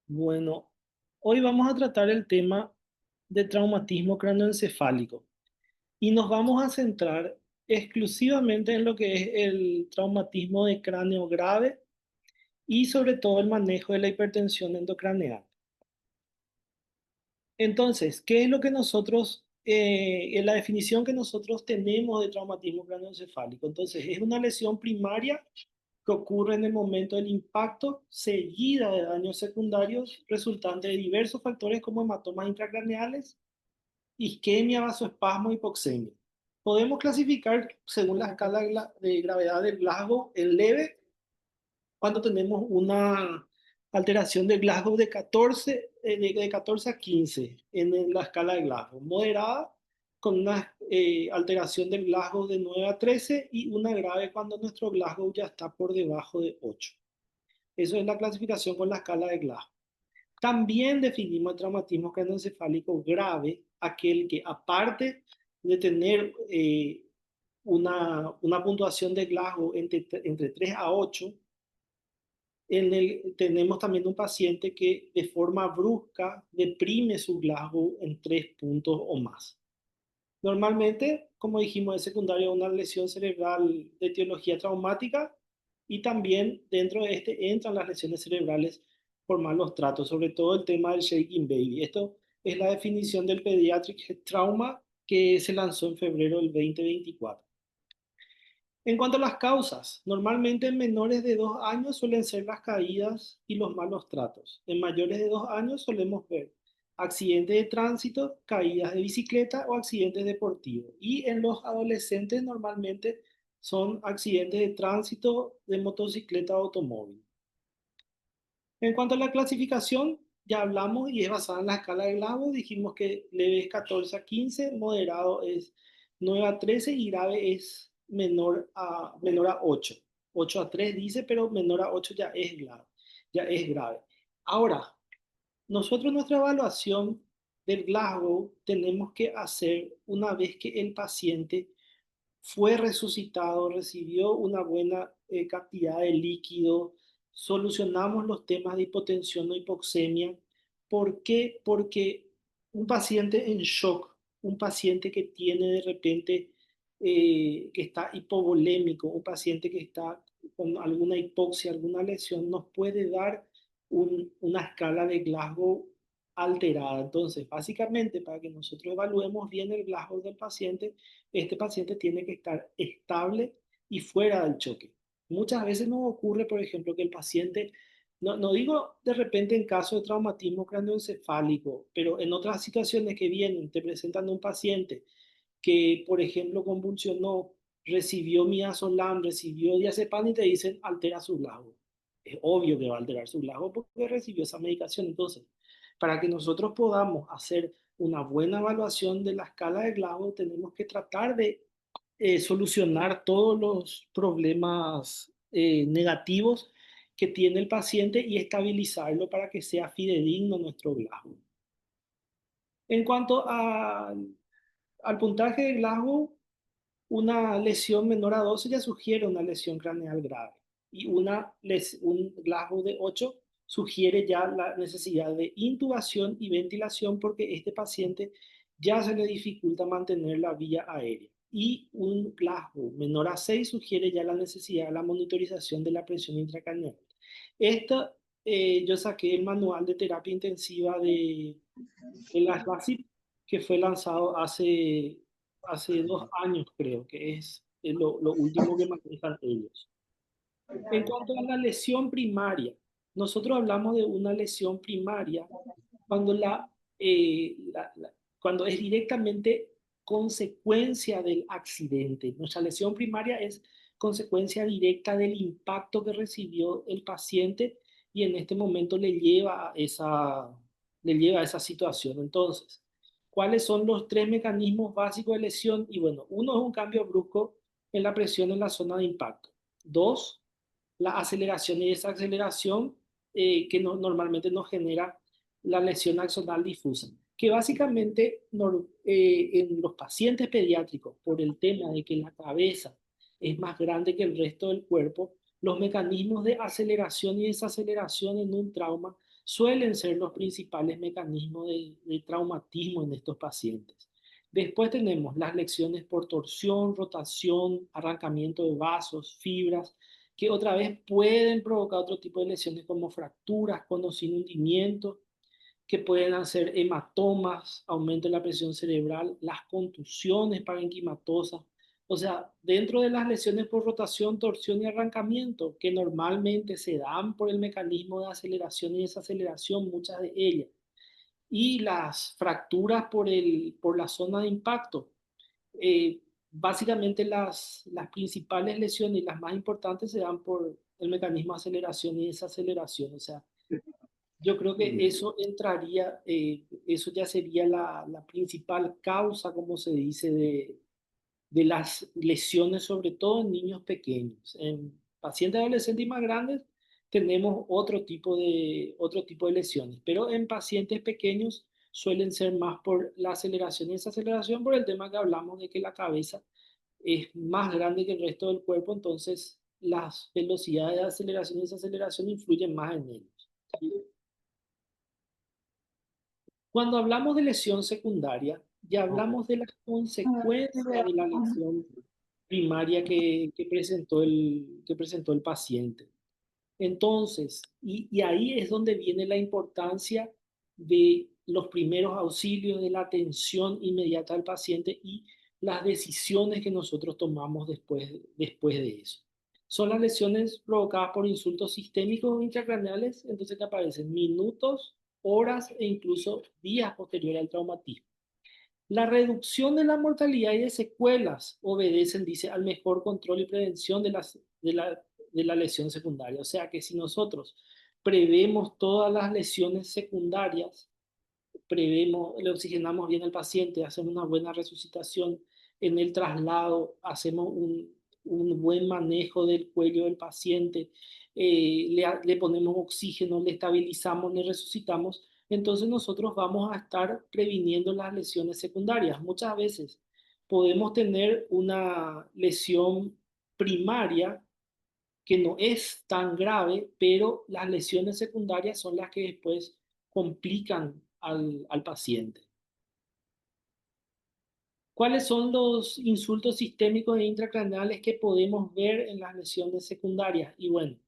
Bueno, hoy vamos a tratar el tema de traumatismo cráneoencefálico y nos vamos a centrar exclusivamente en lo que es el traumatismo de cráneo grave y sobre todo el manejo de la hipertensión endocraneal. Entonces, ¿qué es lo que nosotros, en la definición que nosotros tenemos de traumatismo cráneoencefálico? Entonces, es una lesión primaria que ocurre en el momento del impacto, seguida de daños secundarios resultantes de diversos factores como hematomas intracraneales, isquemia, vasoespasmo y hipoxemia. Podemos clasificar según la escala de gravedad del Glasgow en leve, cuando tenemos una alteración del Glasgow de 14, de 14 a 15 en la escala de Glasgow. Moderada, con una alteración del Glasgow de 9 a 13 y una grave cuando nuestro Glasgow ya está por debajo de 8. Eso es la clasificación con la escala de Glasgow. También definimos el traumatismo craneoencefálico grave, aquel que aparte de tener una puntuación de Glasgow entre 3 a 8, tenemos también un paciente que de forma brusca deprime su Glasgow en 3 puntos o más. Normalmente, como dijimos, es secundaria a una lesión cerebral de etiología traumática y también dentro de este entran las lesiones cerebrales por malos tratos, sobre todo el tema del shaking baby. Esto es la definición del Pediatric Head Trauma que se lanzó en febrero del 2024. En cuanto a las causas, normalmente en menores de 2 años suelen ser las caídas y los malos tratos. En mayores de 2 años solemos ver accidentes de tránsito, caídas de bicicleta o accidentes deportivos. Y en los adolescentes normalmente son accidentes de tránsito, de motocicleta o automóvil. En cuanto a la clasificación, ya hablamos y es basada en la escala de Glasgow. Dijimos que leve es 14 a 15, moderado es 9 a 13 y grave es menor a 8. 8 a 3 dice, pero menor a 8 ya es grave. Ya es grave. Ahora, nosotros nuestra evaluación del Glasgow tenemos que hacer una vez que el paciente fue resucitado, recibió una buena cantidad de líquido, solucionamos los temas de hipotensión o hipoxemia. ¿Por qué? Porque un paciente en shock, un paciente que tiene de repente, que está hipovolémico, un paciente que está con alguna hipoxia, alguna lesión, nos puede dar una escala de Glasgow alterada. Entonces, básicamente, para que nosotros evaluemos bien el Glasgow del paciente, este paciente tiene que estar estable y fuera del choque. Muchas veces nos ocurre, por ejemplo, que el paciente, no digo de repente en caso de traumatismo craneoencefálico, pero en otras situaciones que vienen, te presentan un paciente que, por ejemplo, convulsionó, recibió midazolam, recibió diazepam y te dicen altera su Glasgow. Es obvio que va a alterar su Glasgow porque recibió esa medicación. Entonces, para que nosotros podamos hacer una buena evaluación de la escala de Glasgow, tenemos que tratar de solucionar todos los problemas negativos que tiene el paciente y estabilizarlo para que sea fidedigno nuestro Glasgow. En cuanto al puntaje de Glasgow, una lesión menor a 12 ya sugiere una lesión craneal grave y un Glasgow de 8 sugiere ya la necesidad de intubación y ventilación porque este paciente ya se le dificulta mantener la vía aérea. Y un Glasgow menor a 6 sugiere ya la necesidad de la monitorización de la presión intracraneal. Esta, yo saqué el manual de terapia intensiva de la SLACIP que fue lanzado hace 2 años, creo, que es lo último que manejan ellos. En cuanto a la lesión primaria, nosotros hablamos de una lesión primaria cuando, cuando es directamente consecuencia del accidente. Nuestra lesión primaria es consecuencia directa del impacto que recibió el paciente y en este momento le lleva a esa situación. Entonces, ¿cuáles son los tres mecanismos básicos de lesión? Y bueno, uno es un cambio brusco en la presión en la zona de impacto. Dos, la aceleración y desaceleración que normalmente nos genera la lesión axonal difusa, que básicamente en los pacientes pediátricos, por el tema de que la cabeza es más grande que el resto del cuerpo, los mecanismos de aceleración y desaceleración en un trauma suelen ser los principales mecanismos de traumatismo en estos pacientes. Después tenemos las lesiones por torsión, rotación, arrancamiento de vasos, fibras, que otra vez pueden provocar otro tipo de lesiones como fracturas con o sin hundimiento, que pueden hacer hematomas, aumento de la presión cerebral, las contusiones parenquimatosas. O sea, dentro de las lesiones por rotación, torsión y arrancamiento, que normalmente se dan por el mecanismo de aceleración y desaceleración, muchas de ellas, y las fracturas por la zona de impacto, básicamente las principales lesiones y las más importantes se dan por el mecanismo de aceleración y desaceleración. O sea, yo creo que Mm. eso entraría, eso ya sería la principal causa, como se dice, de las lesiones, sobre todo en niños pequeños. En pacientes adolescentes y más grandes tenemos otro tipo de lesiones, pero en pacientes pequeños suelen ser más por la aceleración y desaceleración, por el tema que hablamos de que la cabeza es más grande que el resto del cuerpo, entonces las velocidades de aceleración y desaceleración influyen más en ellos. Cuando hablamos de lesión secundaria, ya hablamos de las consecuencias de la lesión primaria que presentó el paciente. Entonces, y ahí es donde viene la importancia de los primeros auxilios, de la atención inmediata al paciente y las decisiones que nosotros tomamos después de eso. Son las lesiones provocadas por insultos sistémicos o intracraneales, entonces que aparecen minutos, horas e incluso días posteriores al traumatismo. La reducción de la mortalidad y de secuelas obedecen, dice, al mejor control y prevención de la lesión secundaria. O sea que si nosotros prevemos todas las lesiones secundarias, le oxigenamos bien al paciente, hacemos una buena resucitación en el traslado, hacemos un buen manejo del cuello del paciente, le ponemos oxígeno, le estabilizamos, le resucitamos, entonces nosotros vamos a estar previniendo las lesiones secundarias. Muchas veces podemos tener una lesión primaria que no es tan grave, pero las lesiones secundarias son las que después complican al paciente. ¿Cuáles son los insultos sistémicos e intracraneales que podemos ver en las lesiones secundarias? Y bueno,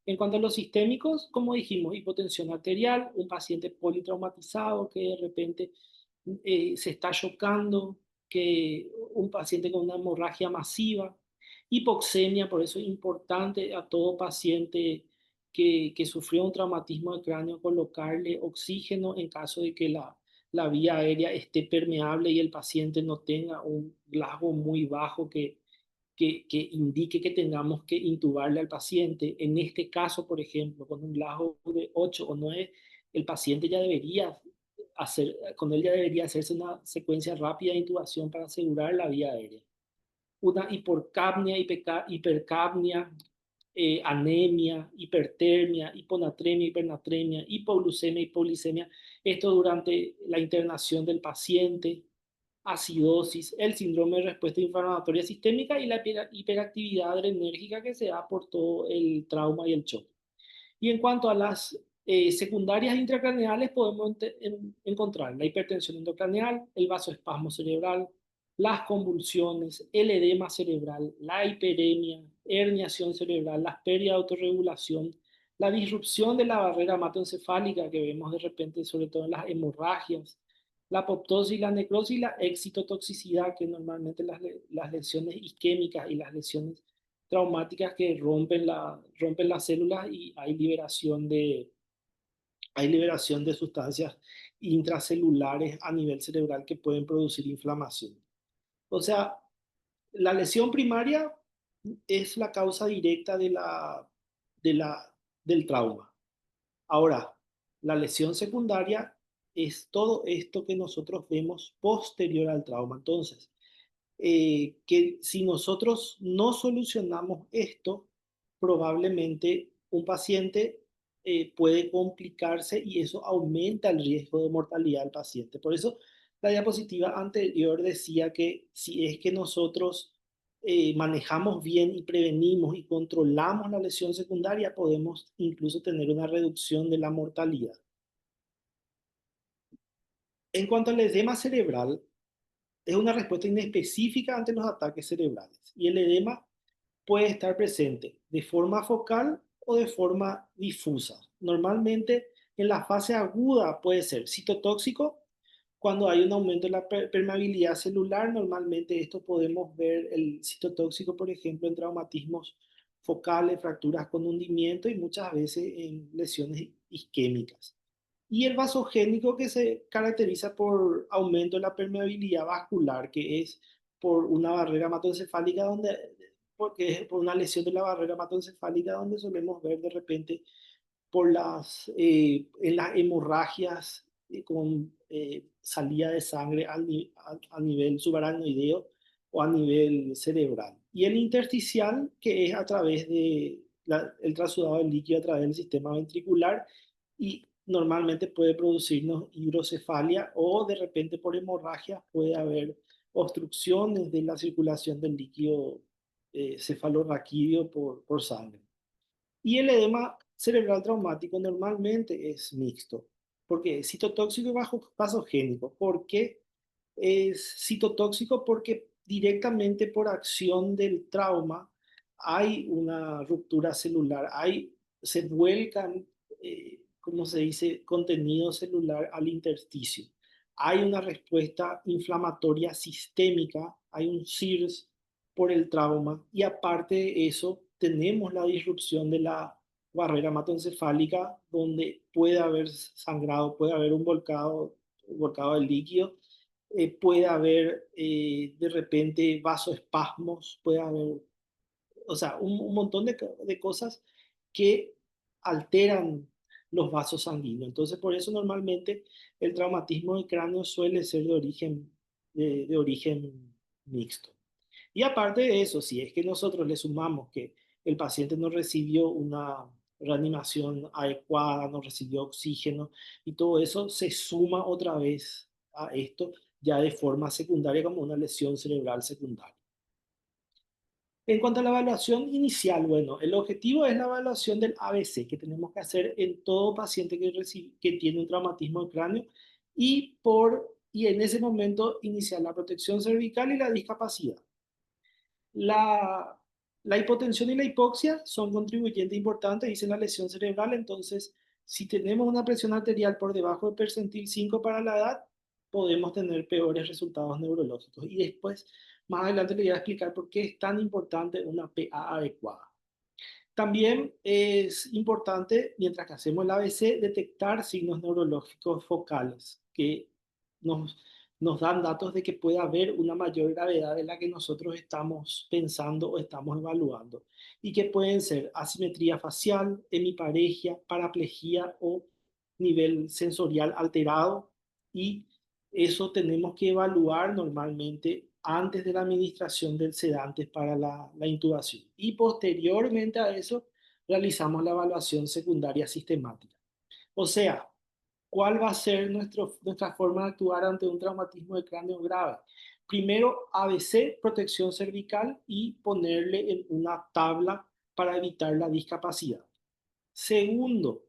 en cuanto a los sistémicos, como dijimos, hipotensión arterial, un paciente politraumatizado que de repente se está chocando, que un paciente con una hemorragia masiva, hipoxemia, por eso es importante a todo paciente que sufrió un traumatismo de cráneo colocarle oxígeno en caso de que la vía aérea esté permeable y el paciente no tenga un Glasgow muy bajo que indique que tengamos que intubarle al paciente. En este caso, por ejemplo, con un Glasgow de 8 o 9, el paciente ya debería con él ya debería hacerse una secuencia rápida de intubación para asegurar la vía aérea. Una hiporcapnia, hipercapnia, anemia, hipertermia, hiponatremia, hipernatremia, hipoglucemia, hipoglisemia, esto durante la internación del paciente, acidosis, el síndrome de respuesta inflamatoria sistémica y la hiperactividad adrenérgica que se da por todo el trauma y el shock. Y en cuanto a las secundarias intracraneales, podemos encontrar la hipertensión endocraneal, el vasoespasmo cerebral, las convulsiones, el edema cerebral, la hiperemia, herniación cerebral, las pérdidas de autorregulación, la disrupción de la barrera hematoencefálica que vemos de repente, sobre todo en las hemorragias, la apoptosis, la necrosis y la excitotoxicidad, que normalmente las lesiones isquémicas y las lesiones traumáticas que rompen las células y hay liberación de sustancias intracelulares a nivel cerebral que pueden producir inflamación. O sea, la lesión primaria es la causa directa de del trauma. Ahora, la lesión secundaria es todo esto que nosotros vemos posterior al trauma. Entonces, que si nosotros no solucionamos esto, probablemente un paciente puede complicarse y eso aumenta el riesgo de mortalidad del paciente. Por eso la diapositiva anterior decía que si es que nosotros manejamos bien y prevenimos y controlamos la lesión secundaria, podemos incluso tener una reducción de la mortalidad. En cuanto al edema cerebral, es una respuesta inespecífica ante los ataques cerebrales y el edema puede estar presente de forma focal o de forma difusa. Normalmente en la fase aguda puede ser citotóxico. Cuando hay un aumento en la permeabilidad celular, normalmente esto podemos ver el citotóxico, por ejemplo, en traumatismos focales, fracturas con hundimiento y muchas veces en lesiones isquémicas. Y el vasogénico que se caracteriza por aumento de la permeabilidad vascular, que es por una barrera hematoencefálica porque es por una lesión de la barrera hematoencefálica donde solemos ver de repente en las hemorragias con salida de sangre a nivel subaracnoideo o a nivel cerebral. Y el intersticial, que es a través el trasudado del líquido a través del sistema ventricular y normalmente puede producirnos hidrocefalia o de repente por hemorragia puede haber obstrucciones de la circulación del líquido cefalorraquídeo por sangre. Y el edema cerebral traumático normalmente es mixto, porque es citotóxico y vasogénico. ¿Por qué es citotóxico? Porque directamente por acción del trauma hay una ruptura celular, se vuelcan, como se dice, contenido celular al intersticio. Hay una respuesta inflamatoria sistémica, hay un CIRS por el trauma y aparte de eso tenemos la disrupción de la barrera hematoencefálica donde puede haber sangrado, puede haber un volcado del líquido, puede haber de repente vasoespasmos, puede haber, o sea, un montón de cosas que alteran los vasos sanguíneos. Entonces, por eso normalmente el traumatismo del cráneo suele ser de origen mixto. Y aparte de eso, si es que nosotros le sumamos que el paciente no recibió una reanimación adecuada, no recibió oxígeno y todo eso se suma otra vez a esto ya de forma secundaria como una lesión cerebral secundaria. En cuanto a la evaluación inicial, bueno, el objetivo es la evaluación del ABC que tenemos que hacer en todo paciente que tiene un traumatismo de cráneo y en ese momento iniciar la protección cervical y la discapacidad. La, la hipotensión y la hipoxia son contribuyentes importantes, dicen la lesión cerebral, entonces si tenemos una presión arterial por debajo del percentil 5 para la edad, podemos tener peores resultados neurológicos. Y después, más adelante, les voy a explicar por qué es tan importante una PA adecuada. También es importante, mientras que hacemos el ABC, detectar signos neurológicos focales que nos, nos dan datos de que puede haber una mayor gravedad de la que nosotros estamos pensando o estamos evaluando y que pueden ser asimetría facial, hemiparegia, paraplegia o nivel sensorial alterado y eso tenemos que evaluar normalmente antes de la administración del sedante para la intubación. Y posteriormente a eso realizamos la evaluación secundaria sistemática. O sea, ¿cuál va a ser nuestra forma de actuar ante un traumatismo de cráneo grave? Primero, ABC, protección cervical y ponerle en una tabla para evitar la discapacidad. Segundo,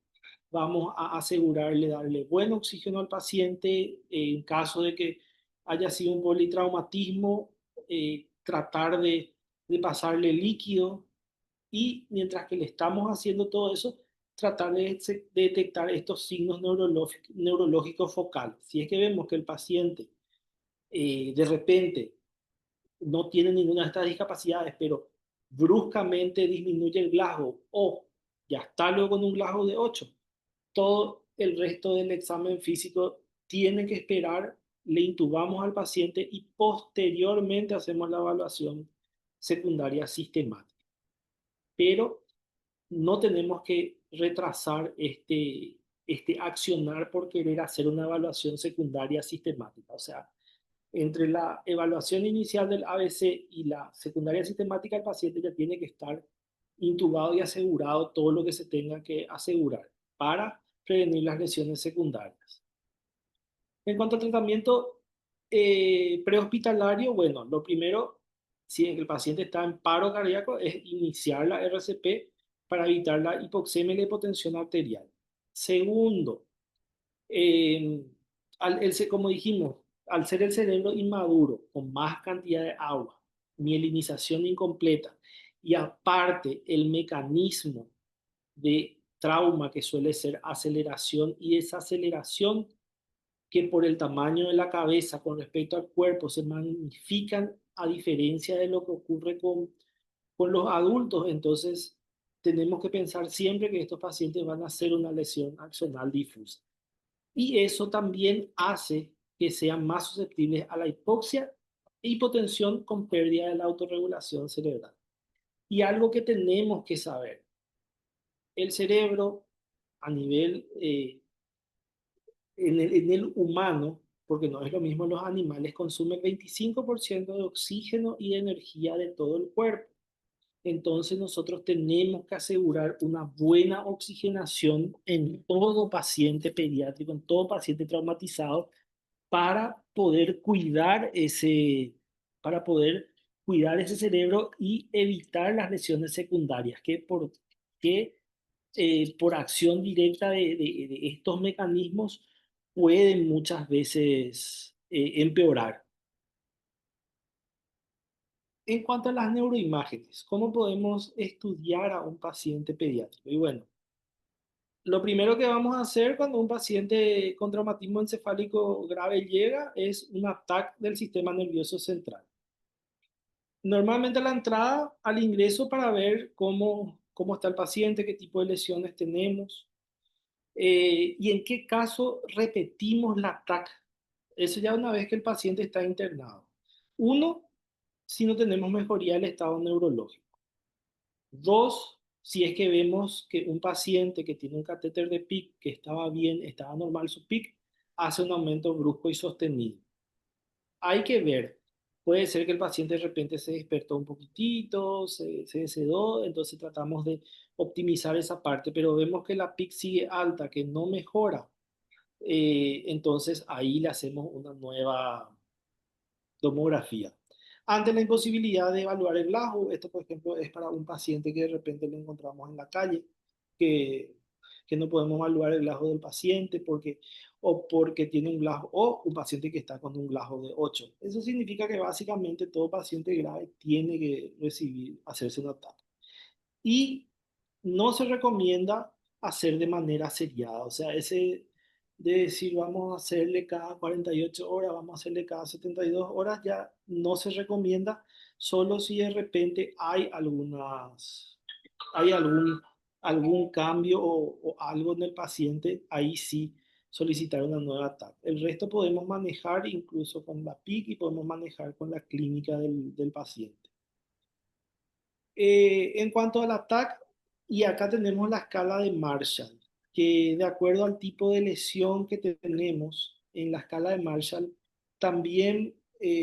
vamos a asegurarle darle buen oxígeno al paciente en caso de que haya sido un politraumatismo, tratar de pasarle líquido y mientras que le estamos haciendo todo eso, tratar de detectar estos signos neurológicos focales. Si es que vemos que el paciente de repente no tiene ninguna de estas discapacidades, pero bruscamente disminuye el Glasgow o ya está luego con un Glasgow de 8, todo el resto del examen físico tiene que esperar, le intubamos al paciente y posteriormente hacemos la evaluación secundaria sistemática. Pero no tenemos que retrasar este accionar por querer hacer una evaluación secundaria sistemática. O sea, entre la evaluación inicial del ABC y la secundaria sistemática, el paciente ya tiene que estar intubado y asegurado todo lo que se tenga que asegurar para prevenir las lesiones secundarias. En cuanto al tratamiento prehospitalario, bueno, lo primero, si el paciente está en paro cardíaco, es iniciar la RCP para evitar la hipoxemia y la hipotensión arterial. Segundo, eh, como dijimos, al ser el cerebro inmaduro, con más cantidad de agua, mielinización incompleta, y aparte el mecanismo de trauma que suele ser aceleración y desaceleración, que por el tamaño de la cabeza con respecto al cuerpo se magnifican a diferencia de lo que ocurre con los adultos. Entonces, tenemos que pensar siempre que estos pacientes van a hacer una lesión axonal difusa. Y eso también hace que sean más susceptibles a la hipoxia e hipotensión con pérdida de la autorregulación cerebral. Y algo que tenemos que saber, el cerebro a nivel en el humano, porque no es lo mismo en los animales, consume el 25% de oxígeno y de energía de todo el cuerpo. Entonces nosotros tenemos que asegurar una buena oxigenación en todo paciente pediátrico, en todo paciente traumatizado, para poder cuidar ese cerebro y evitar las lesiones secundarias que por acción directa de estos mecanismos pueden muchas veces empeorar. En cuanto a las neuroimágenes, ¿cómo podemos estudiar a un paciente pediátrico? Y bueno, lo primero que vamos a hacer cuando un paciente con traumatismo encefálico grave llega es un ataque del sistema nervioso central. Normalmente a la entrada, al ingreso, para ver cómo está el paciente, qué tipo de lesiones tenemos, y en qué caso repetimos la TAC. Eso ya una vez que el paciente está internado. Uno, si no tenemos mejoría del estado neurológico. Dos, si es que vemos que un paciente que tiene un catéter de PIC que estaba bien, estaba normal su PIC, hace un aumento brusco y sostenido. Hay que ver. Puede ser que el paciente de repente se despertó un poquitito, se sedó, entonces tratamos de optimizar esa parte, pero vemos que la PIC sigue alta, que no mejora. Entonces ahí le hacemos una nueva tomografía. Ante la imposibilidad de evaluar el GLASO, esto por ejemplo es para un paciente que de repente lo encontramos en la calle, que, que no podemos evaluar el GLASO del paciente porque tiene un GLASO, o un paciente que está con un GLASO de 8. Eso significa que básicamente todo paciente grave tiene que hacerse un ataque. Y no se recomienda hacer de manera seriada, o sea, ese de decir vamos a hacerle cada 48 horas, vamos a hacerle cada 72 horas, ya no se recomienda, solo si de repente hay algún cambio o algo en el paciente, ahí sí solicitar una nueva TAC. El resto podemos manejar incluso con la PIC y podemos manejar con la clínica del paciente. En cuanto al ataque, y acá tenemos la escala de Marshall, que de acuerdo al tipo de lesión que tenemos en la escala de Marshall, también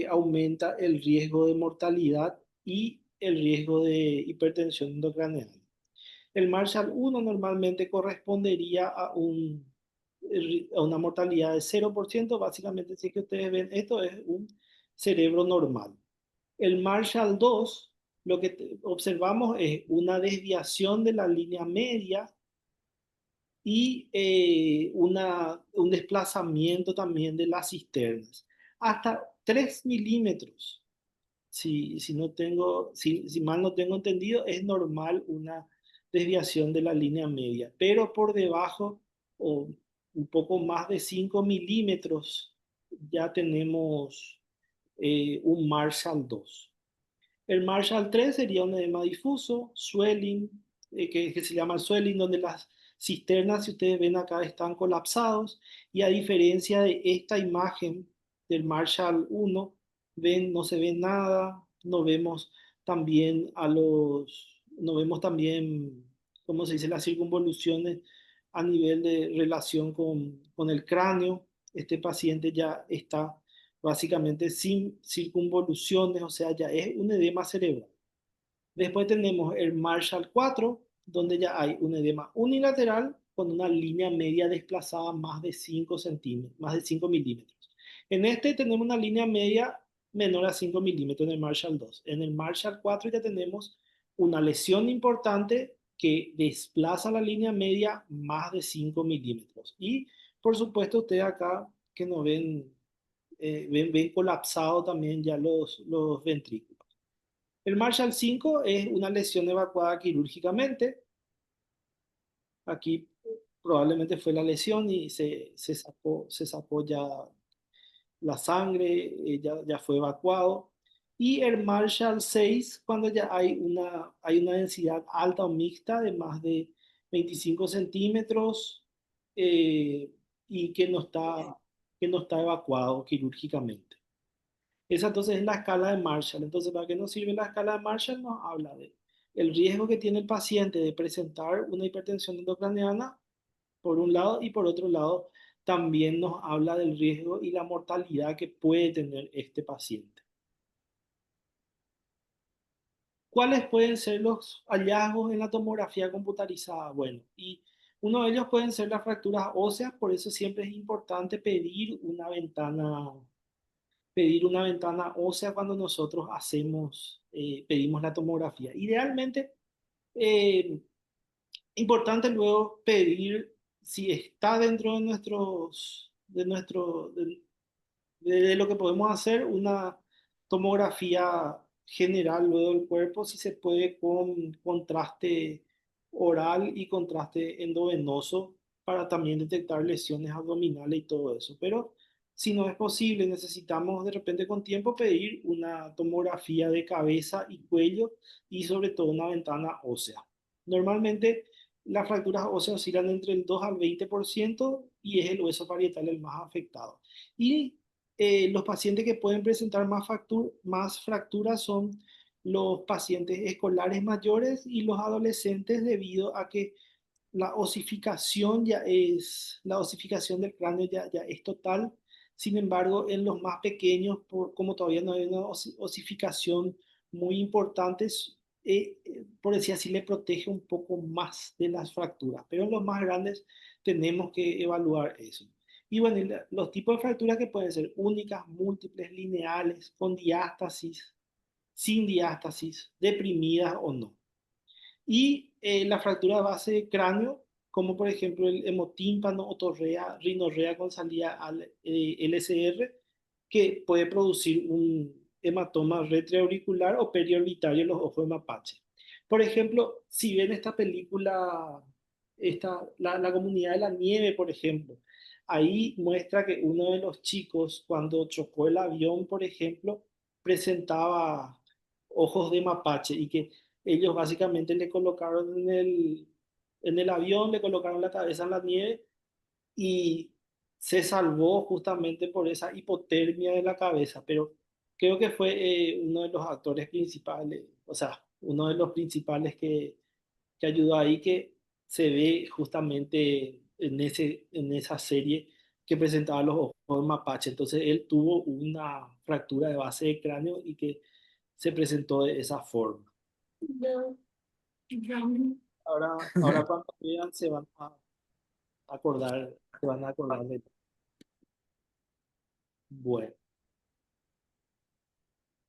aumenta el riesgo de mortalidad y el riesgo de hipertensión endocraneal. El Marshall 1 normalmente correspondería a una mortalidad de 0%. Básicamente, si es que ustedes ven, esto es un cerebro normal. El Marshall 2, lo que observamos es una desviación de la línea media y un desplazamiento también de las cisternas. Hasta 3 milímetros, si mal no tengo entendido, es normal una desviación de la línea media, pero por debajo o un poco más de 5 milímetros ya tenemos un Marshall 2. El Marshall 3 sería un edema difuso, swelling, que se llama swelling, donde las cisternas, si ustedes ven acá, están colapsados, y a diferencia de esta imagen del Marshall 1, no se ve nada, no vemos también, ¿cómo se dice?, las circunvoluciones a nivel de relación con el cráneo. Este paciente ya está básicamente sin circunvoluciones, o sea, ya es un edema cerebral. Después tenemos el Marshall 4, donde ya hay un edema unilateral con una línea media desplazada más de 5 centímetros, más de 5 milímetros. En este tenemos una línea media menor a 5 milímetros en el Marshall 2. En el Marshall 4 ya tenemos una lesión importante que desplaza la línea media más de 5 milímetros. Y por supuesto, ustedes acá que no ven, ven colapsado también ya los ventrículos. El Marshall 5 es una lesión evacuada quirúrgicamente. Aquí probablemente fue la lesión y se sacó ya la sangre, ya fue evacuado. Y el Marshall 6, cuando ya hay una densidad alta o mixta de más de 25 centímetros y que no está evacuado quirúrgicamente. Esa entonces es la escala de Marshall. Entonces, ¿para qué nos sirve la escala de Marshall? Nos habla de el riesgo que tiene el paciente de presentar una hipertensión endocraneana, por un lado, y por otro lado, también nos habla del riesgo y la mortalidad que puede tener este paciente. ¿Cuáles pueden ser los hallazgos en la tomografía computarizada? Bueno, y uno de ellos pueden ser las fracturas óseas, por eso siempre es importante pedir una ventana ósea cuando nosotros pedimos la tomografía. Idealmente, eh, importante luego pedir si está dentro de de lo que podemos hacer, una tomografía general luego del cuerpo, si se puede con contraste oral y contraste endovenoso para también detectar lesiones abdominales y todo eso. Pero si no es posible, necesitamos de repente con tiempo pedir una tomografía de cabeza y cuello y sobre todo una ventana ósea. Normalmente las fracturas óseas oscilan entre el 2 al 20% y es el hueso parietal el más afectado. Y los pacientes que pueden presentar más fracturas son los pacientes escolares mayores y los adolescentes debido a que la osificación del cráneo ya es total. Sin embargo, en los más pequeños, como todavía no hay una osificación muy importante, por decir así, le protege un poco más de las fracturas. Pero en los más grandes tenemos que evaluar eso. Y bueno, los tipos de fracturas que pueden ser únicas, múltiples, lineales, con diástasis, sin diástasis, deprimidas o no. Y la fractura de base de cráneo, como por ejemplo el hemotímpano, otorrea, rinorrea con salida al LCR, que puede producir un hematoma retroauricular o periorbitario en los ojos de mapache. Por ejemplo, si ven esta película, la comunidad de la nieve, por ejemplo, ahí muestra que uno de los chicos, cuando chocó el avión, por ejemplo, presentaba ojos de mapache y que ellos básicamente le colocaron en el avión, le colocaron la cabeza en la nieve y se salvó justamente por esa hipotermia de la cabeza, pero creo que fue uno de los actores principales, o sea, uno de los principales que ayudó ahí, que se ve justamente en esa serie que presentaba los ojos mapache. Entonces él tuvo una fractura de base de cráneo y que se presentó de esa forma. Ahora cuando vean se van a acordar, se van a acordar de... Bueno,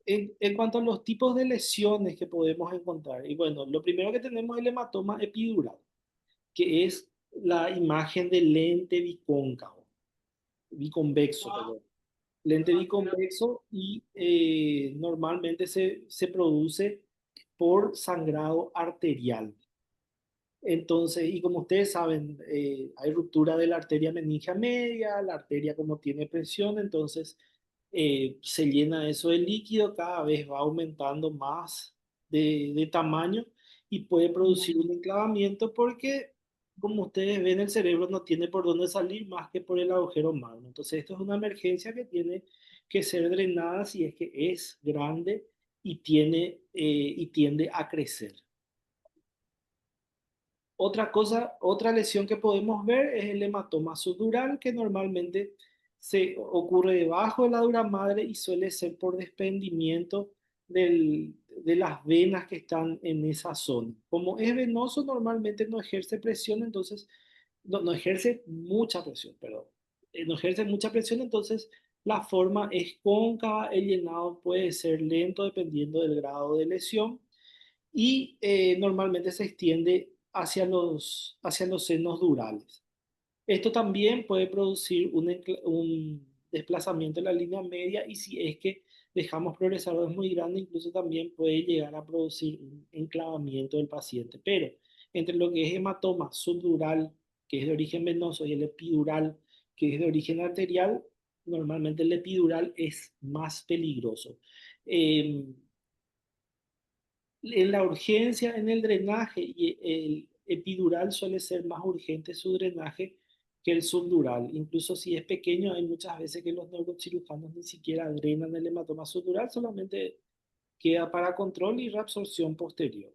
en cuanto a los tipos de lesiones que podemos encontrar, y bueno, lo primero que tenemos es el hematoma epidural, que es la imagen del lente bicóncavo, biconvexo, perdón. Lente biconvexo y normalmente se produce por sangrado arterial. Entonces, y como ustedes saben, hay ruptura de la arteria meningia media, la arteria como tiene presión, entonces se llena eso de líquido, cada vez va aumentando más de tamaño y puede producir un enclavamiento porque, como ustedes ven, el cerebro no tiene por dónde salir más que por el agujero magno. Entonces, esto es una emergencia que tiene que ser drenada si es que es grande y tiende a crecer. Otra lesión que podemos ver es el hematoma subdural, que normalmente se ocurre debajo de la dura madre y suele ser por desprendimiento de las venas que están en esa zona. Como es venoso, normalmente no ejerce presión, entonces no ejerce mucha presión, perdón. No ejerce mucha presión, entonces la forma es cóncava, el llenado puede ser lento dependiendo del grado de lesión y normalmente se extiende hacia los senos durales. Esto también puede producir un desplazamiento en la línea media y si es que dejamos progresar muy grande, incluso también puede llegar a producir un enclavamiento del paciente. Pero entre lo que es hematoma subdural, que es de origen venoso, y el epidural, que es de origen arterial, normalmente el epidural es más peligroso. Eh, en la urgencia, en el drenaje, y el epidural suele ser más urgente su drenaje que el subdural. Incluso si es pequeño, hay muchas veces que los neurocirujanos ni siquiera drenan el hematoma subdural, solamente queda para control y reabsorción posterior.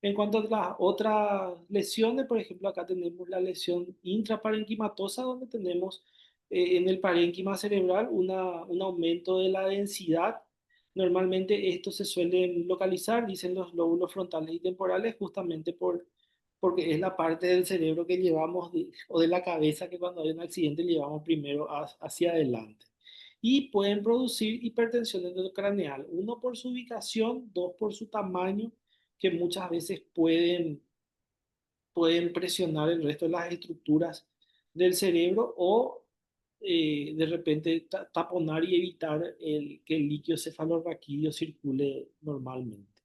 En cuanto a las otras lesiones, por ejemplo, acá tenemos la lesión intraparenquimatosa, donde tenemos en el parénquima cerebral un aumento de la densidad. Normalmente esto se suele localizar, dicen los lóbulos frontales y temporales, justamente porque es la parte del cerebro que llevamos, o de la cabeza, que cuando hay un accidente llevamos primero hacia adelante. Y pueden producir hipertensión endocraneal, uno por su ubicación, dos por su tamaño, que muchas veces pueden presionar el resto de las estructuras del cerebro o de repente taponar y evitar que el líquido cefalorraquídeo circule normalmente.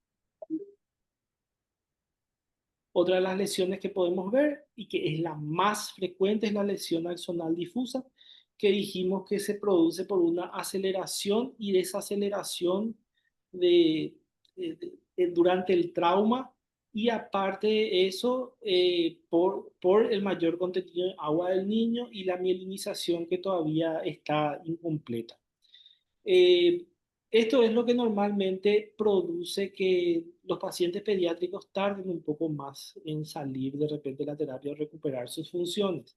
Otra de las lesiones que podemos ver y que es la más frecuente es la lesión axonal difusa, que dijimos que se produce por una aceleración y desaceleración durante el trauma, y aparte de eso, por el mayor contenido de agua del niño y la mielinización que todavía está incompleta. Eh, Esto es lo que normalmente produce que los pacientes pediátricos tarden un poco más en salir de repente de la terapia o recuperar sus funciones,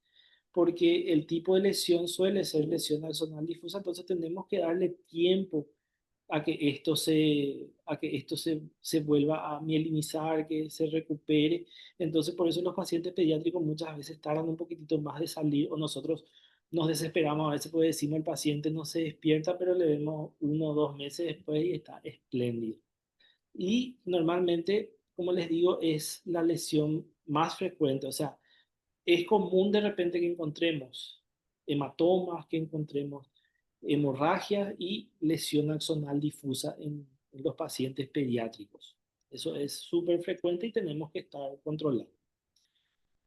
porque el tipo de lesión suele ser lesión axonal difusa, entonces tenemos que darle tiempo a que esto se vuelva a mielinizar, que se recupere. Entonces, por eso los pacientes pediátricos muchas veces tardan un poquitito más de salir, o nosotros nos desesperamos a veces porque decimos el paciente no se despierta, pero le vemos 1 o 2 meses después y está espléndido. Y normalmente, como les digo, es la lesión más frecuente, o sea, es común de repente que encontremos hematomas, que encontremos hemorragia y lesión axonal difusa en los pacientes pediátricos. Eso es súper frecuente y tenemos que estar controlando.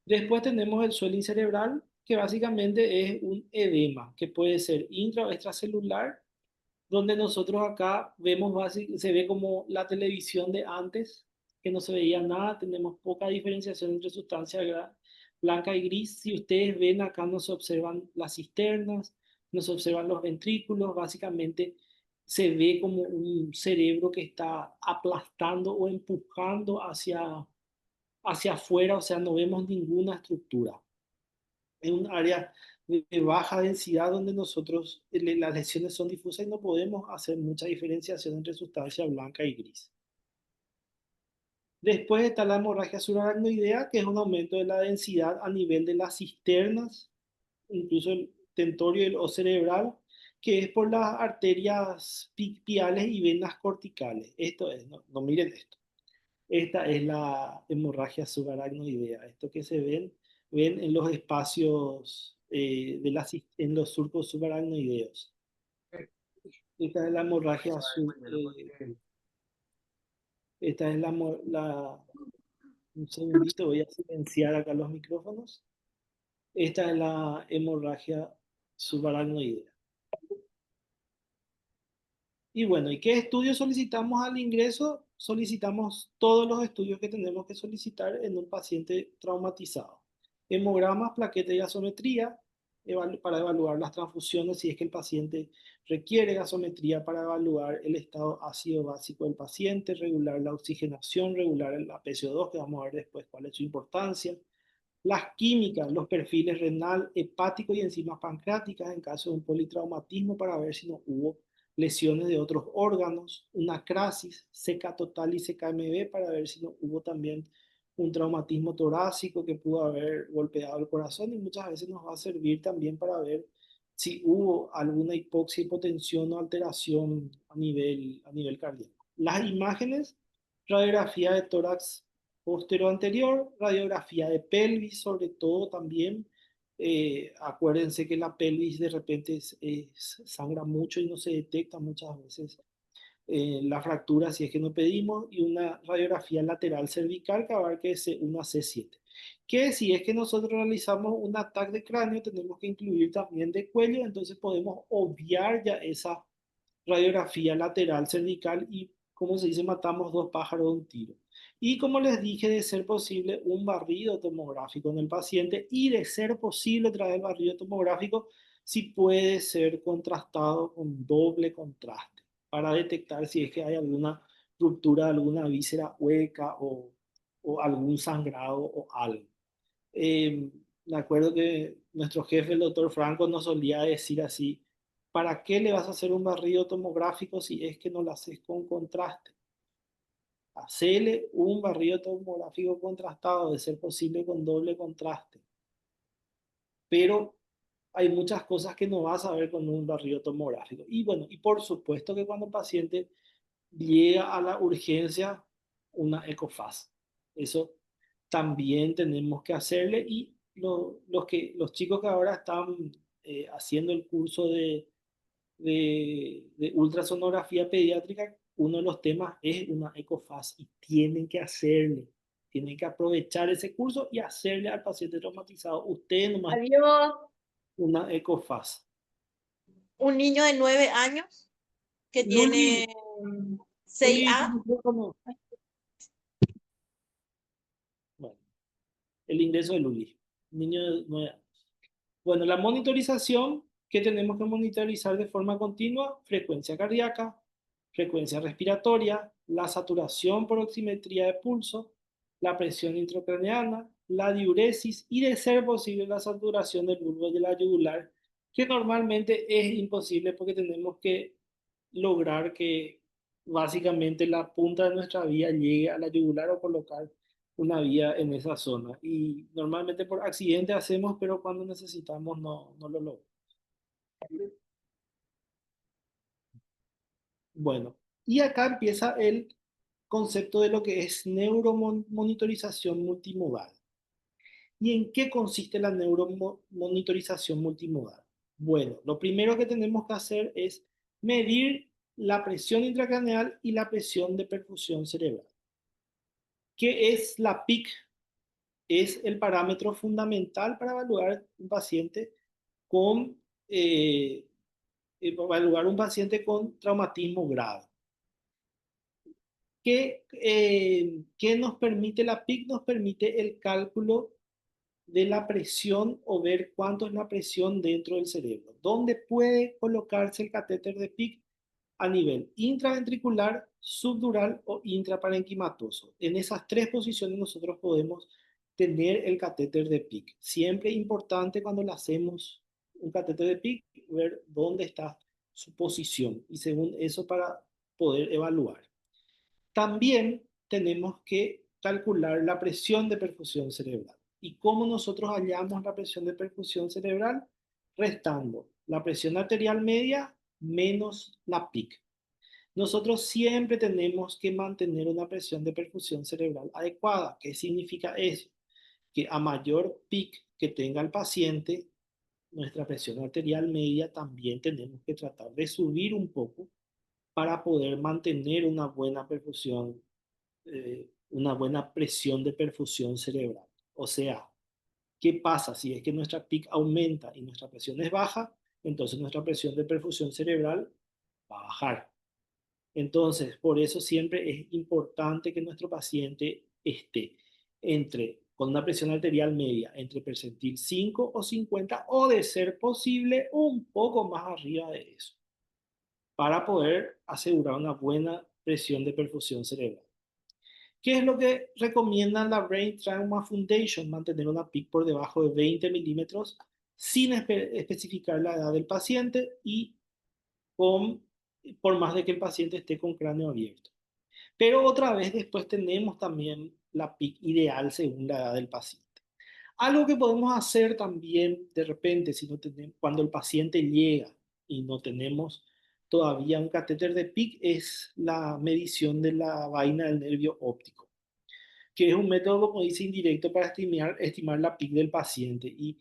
Después tenemos el swelling cerebral, que básicamente es un edema, que puede ser intra o extracelular, donde nosotros acá vemos, se ve como la televisión de antes, que no se veía nada, tenemos poca diferenciación entre sustancia blanca y gris. Si ustedes ven acá, nos observan las cisternas, nos observan los ventrículos, básicamente se ve como un cerebro que está aplastando o empujando hacia afuera, o sea, no vemos ninguna estructura. Es un área de baja densidad donde nosotros, las lesiones son difusas y no podemos hacer mucha diferenciación entre sustancia blanca y gris. Después está la hemorragia subaracnoidea, que es un aumento de la densidad a nivel de las cisternas, incluso el tentorio y el o cerebral, que es por las arterias piales y venas corticales. Esto es, no miren esto. Esta es la hemorragia subaracnoidea. Esto que ven en los espacios en los surcos subaracnoideos. Esta es la hemorragia esta es un segundito, voy a silenciar acá los micrófonos. Esta es la hemorragia subaracnoidea. Y bueno, ¿y qué estudios solicitamos al ingreso? Solicitamos todos los estudios que tenemos que solicitar en un paciente traumatizado. Hemogramas, plaqueta y gasometría para evaluar las transfusiones si es que el paciente requiere gasometría, para evaluar el estado ácido básico del paciente, regular la oxigenación, regular el APCO2, que vamos a ver después cuál es su importancia. Las químicas, los perfiles renal, hepático y enzimas pancreáticas en caso de un politraumatismo, para ver si no hubo lesiones de otros órganos, una crasis, CK total y CKMB, para ver si no hubo también un traumatismo torácico que pudo haber golpeado el corazón, y muchas veces nos va a servir también para ver si hubo alguna hipoxia, hipotensión o alteración a nivel cardíaco. Las imágenes, radiografía de tórax anterior, radiografía de pelvis, sobre todo también Acuérdense que la pelvis de repente sangra mucho y no se detecta muchas veces la fractura si es que no pedimos, y una radiografía lateral cervical que abarque C1 a C7. Que si es que nosotros realizamos un ataque de cráneo, tenemos que incluir también de cuello, entonces podemos obviar ya esa radiografía lateral cervical y, como se dice, matamos dos pájaros de un tiro. Y como les dije, de ser posible, un barrido tomográfico en el paciente y de ser posible traer el barrido tomográfico si puede ser contrastado con doble contraste para detectar si es que hay alguna ruptura de alguna víscera hueca o algún sangrado o algo. Eh, Me acuerdo que nuestro jefe, el doctor Franco, nos solía decir así: ¿para qué le vas a hacer un barrido tomográfico si es que no lo haces con contraste? Hacele un barrido tomográfico contrastado, de ser posible con doble contraste. Pero hay muchas cosas que no vas a ver con un barrido tomográfico. Y bueno, y por supuesto que cuando el paciente llega a la urgencia, una ecofase. Eso también tenemos que hacerle, y los chicos que ahora están haciendo el curso de ultrasonografía pediátrica, uno de los temas es una ecofase y tienen que aprovechar ese curso y hacerle al paciente traumatizado, usted nomás, Adiós. una ecofase. Un niño de 9 años que Luli, tiene seis Luli, a bueno, el ingreso de Luli, niño de 9 años. Bueno, la monitorización que tenemos que monitorizar de forma continua: frecuencia cardíaca, frecuencia respiratoria, la saturación por oximetría de pulso, la presión intracraneana, la diuresis y, de ser posible, la saturación del bulbo de la yugular, que normalmente es imposible porque tenemos que lograr que básicamente la punta de nuestra vía llegue a la yugular o colocar una vía en esa zona. Y normalmente por accidente hacemos, pero cuando necesitamos no lo logramos. Bueno, y acá empieza el concepto de lo que es neuromonitorización multimodal. ¿Y en qué consiste la neuromonitorización multimodal? Bueno, lo primero que tenemos que hacer es medir la presión intracraneal y la presión de perfusión cerebral. ¿Qué es la PIC? Es el parámetro fundamental para evaluar un paciente con, eh, evaluar un paciente con traumatismo grave. ¿Qué nos permite la PIC? Nos permite el cálculo de la presión o ver cuánto es la presión dentro del cerebro. ¿Dónde puede colocarse el catéter de PIC? A nivel intraventricular, subdural o intraparenquimatoso. En esas tres posiciones nosotros podemos tener el catéter de PIC. Siempre importante cuando le hacemos un catéter de PIC ver dónde está su posición y según eso para poder evaluar. También tenemos que calcular la presión de perfusión cerebral. ¿Y cómo nosotros hallamos la presión de perfusión cerebral? Restando la presión arterial media menos la PIC. Nosotros siempre tenemos que mantener una presión de perfusión cerebral adecuada. ¿Qué significa eso? Que a mayor PIC que tenga el paciente, nuestra presión arterial media también tenemos que tratar de subir un poco para poder mantener una buena presión de perfusión cerebral. O sea, ¿qué pasa si es que nuestra PIC aumenta y nuestra presión es baja? Entonces nuestra presión de perfusión cerebral va a bajar. Entonces, por eso siempre es importante que nuestro paciente esté con una presión arterial media entre percentil 5 o 50, o de ser posible un poco más arriba de eso, para poder asegurar una buena presión de perfusión cerebral. ¿Qué es lo que recomienda la Brain Trauma Foundation? Mantener una PIC por debajo de 20 milímetros sin especificar la edad del paciente y con, por más de que el paciente esté con cráneo abierto. Pero otra vez después tenemos también la PIC ideal según la edad del paciente. Algo que podemos hacer también de repente, si no tenemos, cuando el paciente llega y no tenemos todavía un catéter de PIC, es la medición de la vaina del nervio óptico, que es un método, como dice, indirecto para estimar la PIC del paciente. Y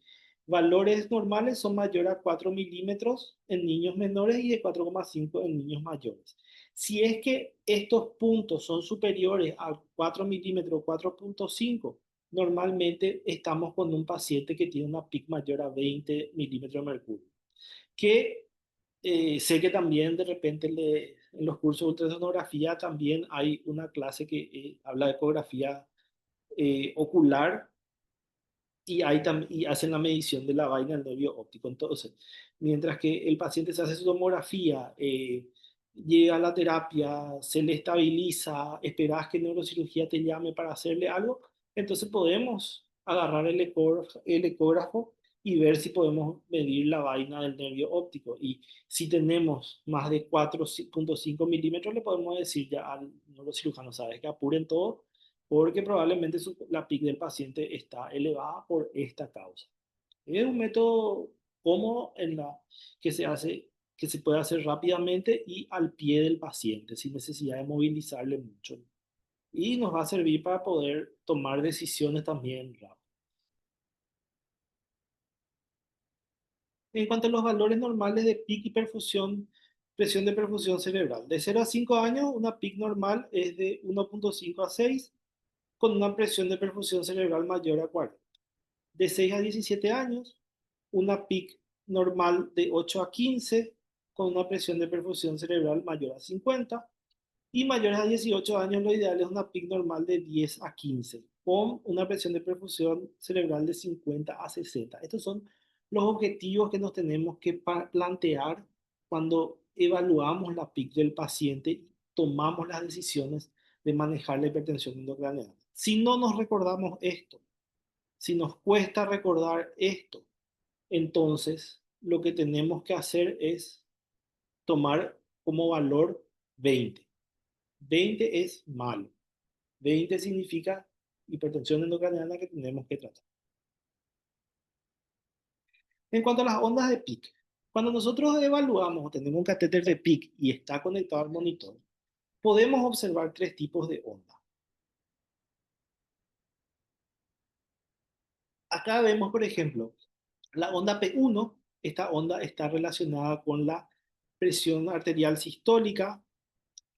Valores normales son mayores a 4 milímetros en niños menores y de 4,5 en niños mayores. Si es que estos puntos son superiores a 4 milímetros o 4,5, normalmente estamos con un paciente que tiene una PIC mayor a 20 milímetros de mercurio. Que sé que también de repente en los cursos de ultrasonografía también hay una clase que habla de ecografía ocular y hacen la medición de la vaina del nervio óptico. Entonces, mientras que el paciente se hace su tomografía, llega a la terapia, se le estabiliza, esperas que neurocirugía te llame para hacerle algo, entonces podemos agarrar el ecógrafo y ver si podemos medir la vaina del nervio óptico. Y si tenemos más de 4,5 milímetros, le podemos decir ya al neurocirujano, sabes que apuren todo porque probablemente la PIC del paciente está elevada por esta causa. Es un método cómodo que se hace, que se puede hacer rápidamente y al pie del paciente, sin necesidad de movilizarle mucho. Y nos va a servir para poder tomar decisiones también rápido. En cuanto a los valores normales de PIC y perfusión, presión de perfusión cerebral, de 0 a 5 años, una PIC normal es de 1,5 a 6, con una presión de perfusión cerebral mayor a 40. De 6 a 17 años, una PIC normal de 8 a 15 con una presión de perfusión cerebral mayor a 50, y mayores a 18 años lo ideal es una PIC normal de 10 a 15 con una presión de perfusión cerebral de 50 a 60. Estos son los objetivos que nos tenemos que plantear cuando evaluamos la PIC del paciente y tomamos las decisiones de manejar la hipertensión endocrinal. Si no nos recordamos esto, si nos cuesta recordar esto, entonces lo que tenemos que hacer es tomar como valor 20. 20 es malo. 20 significa hipertensión endocrinal que tenemos que tratar. En cuanto a las ondas de PIC, cuando nosotros evaluamos o tenemos un catéter de PIC y está conectado al monitor, podemos observar tres tipos de ondas. Acá vemos, por ejemplo, la onda P1. Esta onda está relacionada con la presión arterial sistólica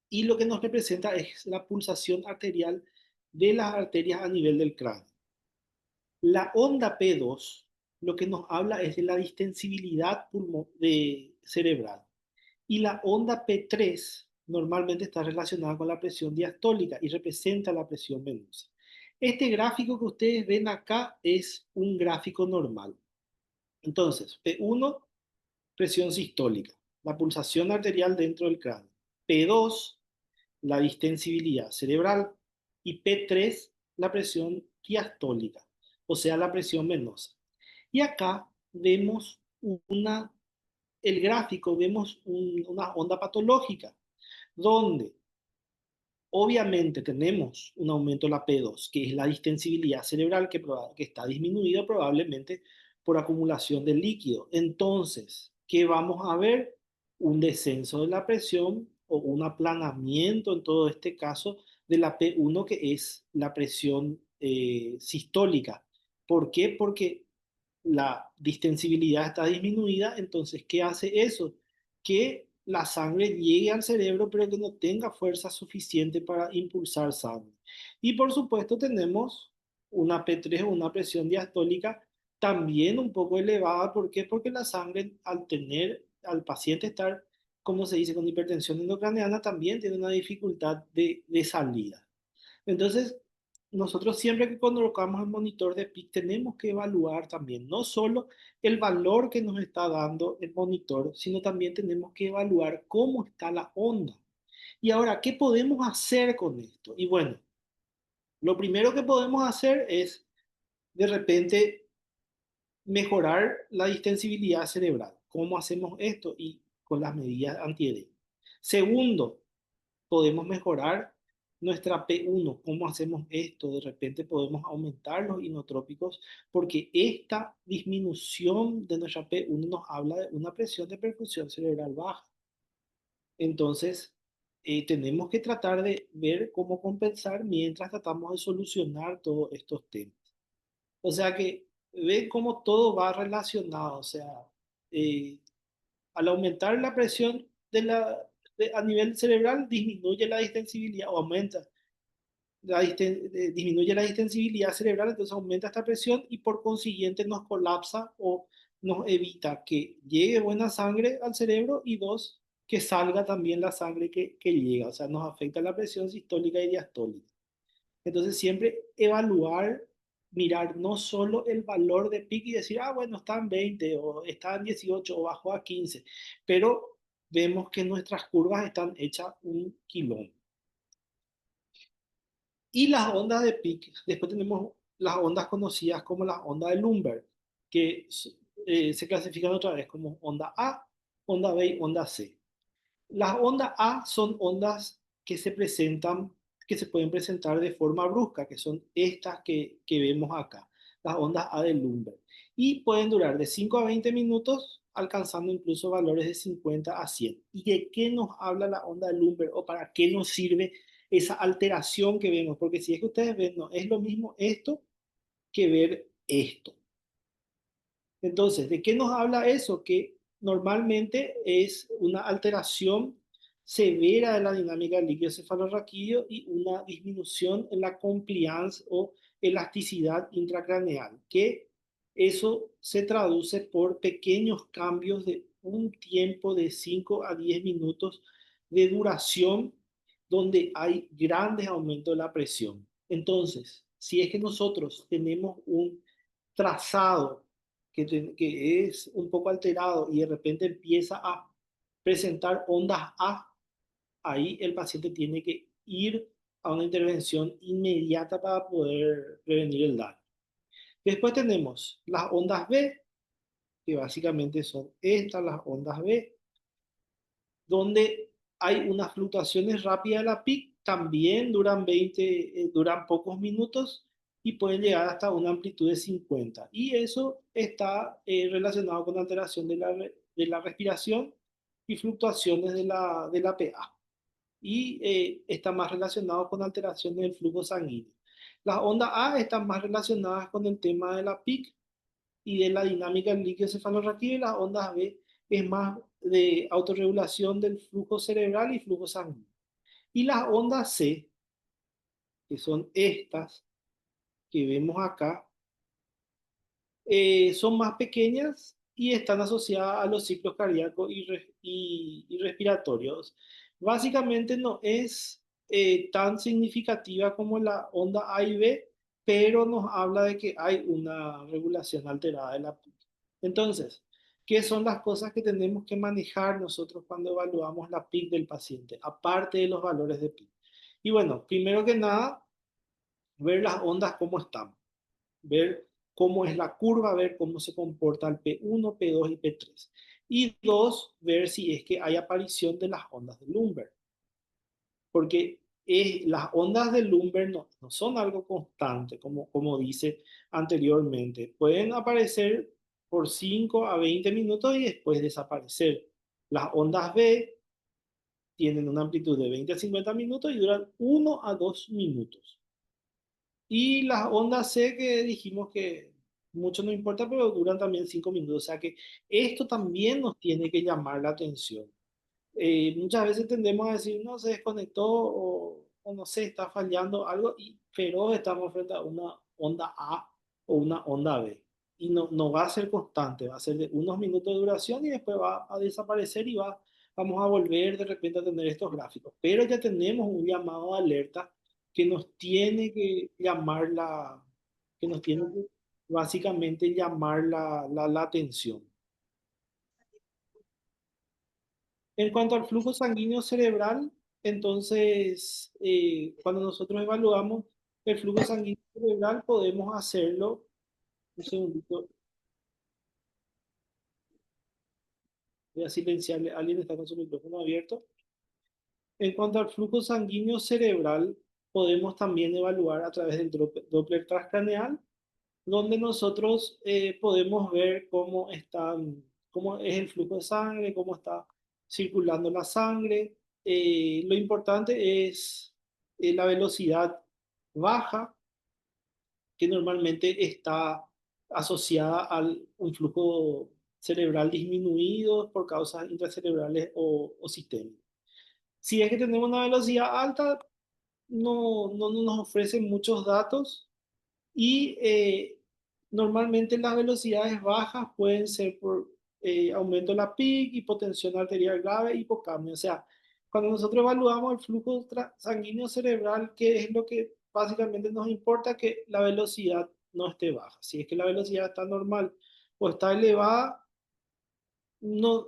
y lo que nos representa es la pulsación arterial de las arterias a nivel del cráneo. La onda P2 lo que nos habla es de la distensibilidad cerebral. Y la onda P3 normalmente está relacionada con la presión diastólica y representa la presión venosa. Este gráfico que ustedes ven acá es un gráfico normal. Entonces, P1, presión sistólica, la pulsación arterial dentro del cráneo. P2, la distensibilidad cerebral. Y P3, la presión diastólica, o sea, la presión venosa. Y acá vemos el gráfico, vemos una onda patológica, donde obviamente tenemos un aumento de la P2, que es la distensibilidad cerebral que está disminuida probablemente por acumulación de líquido. Entonces, ¿qué vamos a ver? Un descenso de la presión o un aplanamiento en todo este caso de la P1, que es la presión sistólica. ¿Por qué? Porque la distensibilidad está disminuida, entonces, ¿qué hace eso? Que la sangre llegue al cerebro, pero que no tenga fuerza suficiente para impulsar sangre. Y por supuesto tenemos una P3 o una presión diastólica también un poco elevada. ¿Por qué? Porque la sangre, al paciente estar, como se dice, con hipertensión endocrinal, también tiene una dificultad de salida. Entonces, nosotros siempre que colocamos el monitor de PIC tenemos que evaluar también no solo el valor que nos está dando el monitor, sino también tenemos que evaluar cómo está la onda. Y ahora, ¿qué podemos hacer con esto? Y bueno, lo primero que podemos hacer es de repente mejorar la distensibilidad cerebral. ¿Cómo hacemos esto? Y con las medidas antiedema. Segundo, podemos mejorar nuestra P1. ¿Cómo hacemos esto? De repente podemos aumentar los inotrópicos porque esta disminución de nuestra P1 nos habla de una presión de perfusión cerebral baja. Entonces, tenemos que tratar de ver cómo compensar mientras tratamos de solucionar todos estos temas. O sea que ven cómo todo va relacionado, o sea, eh, al aumentar la presión a nivel cerebral, disminuye la distensibilidad o aumenta, disminuye la distensibilidad cerebral, entonces aumenta esta presión y por consiguiente nos colapsa o nos evita que llegue buena sangre al cerebro y dos, que salga también la sangre que llega, o sea, nos afecta la presión sistólica y diastólica. Entonces siempre evaluar, mirar no solo el valor de pic y decir, ah, bueno, está en 20 o está en 18 o bajó a 15, pero vemos que nuestras curvas están hechas un quilombo. Y las ondas de pic, después tenemos las ondas conocidas como las ondas de Lumber, que se clasifican otra vez como onda A, onda B y onda C. Las ondas A son ondas que se presentan, que se pueden presentar de forma brusca, que son estas que vemos acá, las ondas A de Lumber. Y pueden durar de 5 a 20 minutos, alcanzando incluso valores de 50 a 100. ¿Y de qué nos habla la onda de Lumber o para qué nos sirve esa alteración que vemos? Porque si es que ustedes ven, no es lo mismo esto que ver esto. Entonces, ¿de qué nos habla eso? Que normalmente es una alteración severa de la dinámica del líquido cefalorraquídeo y una disminución en la compliance o elasticidad intracraneal, que eso se traduce por pequeños cambios de un tiempo de 5 a 10 minutos de duración donde hay grandes aumentos de la presión. Entonces, si es que nosotros tenemos un trazado que es un poco alterado y de repente empieza a presentar ondas A, ahí el paciente tiene que ir a una intervención inmediata para poder prevenir el daño. Después tenemos las ondas B, que básicamente son estas, las ondas B, donde hay unas fluctuaciones rápidas de la PIC, también duran pocos minutos y pueden llegar hasta una amplitud de 50. Y eso está relacionado con alteración de la respiración y fluctuaciones de la PA. Y está más relacionado con alteraciones del flujo sanguíneo. Las ondas A están más relacionadas con el tema de la PIC y de la dinámica del líquido cefalorraquídeo, y las ondas B es más de autorregulación del flujo cerebral y flujo sanguíneo. Y las ondas C, que son estas que vemos acá, son más pequeñas y están asociadas a los ciclos cardíacos y respiratorios. Básicamente no es tan significativa como la onda A y B, pero nos habla de que hay una regulación alterada de la PIC. Entonces, ¿qué son las cosas que tenemos que manejar nosotros cuando evaluamos la PIC del paciente, aparte de los valores de PIC? Y bueno, primero que nada, ver las ondas cómo están, ver cómo es la curva, ver cómo se comporta el P1, P2 y P3. Y dos, ver si es que hay aparición de las ondas de Lumber, porque las ondas de Lumber no son algo constante, como dice anteriormente. Pueden aparecer por 5 a 20 minutos y después desaparecer. Las ondas B tienen una amplitud de 20 a 50 minutos y duran 1 a 2 minutos. Y las ondas C que dijimos que mucho no importa, pero duran también 5 minutos. O sea que esto también nos tiene que llamar la atención. Muchas veces tendemos a decir, no, se desconectó o no sé, está fallando algo, pero estamos frente a una onda A o una onda B. Y no va a ser constante, va a ser de unos minutos de duración y después va a desaparecer y vamos a volver de repente a tener estos gráficos. Pero ya tenemos un llamado de alerta que nos tiene que llamar que nos tiene que básicamente llamar la atención. En cuanto al flujo sanguíneo cerebral, entonces, cuando nosotros evaluamos el flujo sanguíneo cerebral, podemos hacerlo. Un segundito, voy a silenciarle. Alguien está con su micrófono abierto. En cuanto al flujo sanguíneo cerebral, podemos también evaluar a través del Doppler transcraneal, donde nosotros podemos ver cómo es el flujo de sangre, cómo está circulando la sangre. Lo importante es la velocidad baja, que normalmente está asociada a un flujo cerebral disminuido por causas intracerebrales o sistémicas. Si es que tenemos una velocidad alta, no nos ofrecen muchos datos y normalmente las velocidades bajas pueden ser por aumento de la PIC, hipotensión arterial grave, hipocamia. O sea, cuando nosotros evaluamos el flujo sanguíneo cerebral, ¿qué es lo que básicamente nos importa? Que la velocidad no esté baja. Si es que la velocidad está normal o está elevada, no,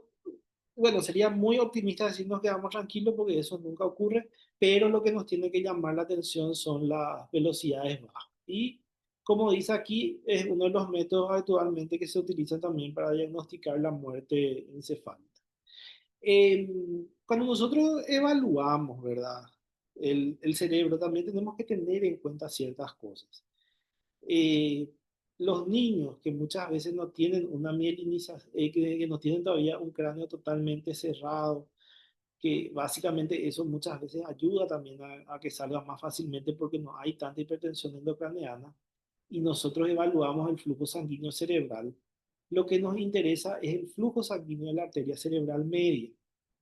bueno, sería muy optimista decir nos quedamos tranquilos porque eso nunca ocurre, pero lo que nos tiene que llamar la atención son las velocidades bajas. Y como dice aquí, es uno de los métodos actualmente que se utilizan también para diagnosticar la muerte encefálica. Cuando nosotros evaluamos, ¿verdad? El cerebro, también tenemos que tener en cuenta ciertas cosas. eh, los niños que muchas veces no tienen una mielinización, que no tienen todavía un cráneo totalmente cerrado, que básicamente eso muchas veces ayuda también a que salga más fácilmente porque no hay tanta hipertensión endocraneana y nosotros evaluamos el flujo sanguíneo cerebral. Lo que nos interesa es el flujo sanguíneo de la arteria cerebral media,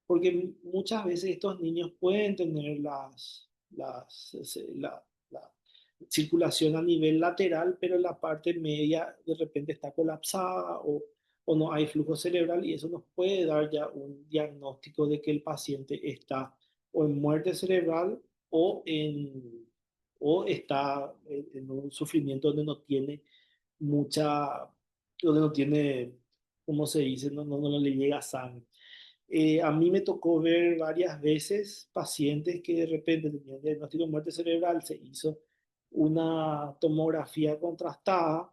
porque muchas veces estos niños pueden tener la circulación a nivel lateral, pero la parte media de repente está colapsada o no hay flujo cerebral y eso nos puede dar ya un diagnóstico de que el paciente está o en muerte cerebral o está en un sufrimiento donde no tiene mucha, donde no tiene, ¿cómo se dice? No le llega sangre. A mí me tocó ver varias veces pacientes que de repente tenían diagnóstico de muerte cerebral, se hizo una tomografía contrastada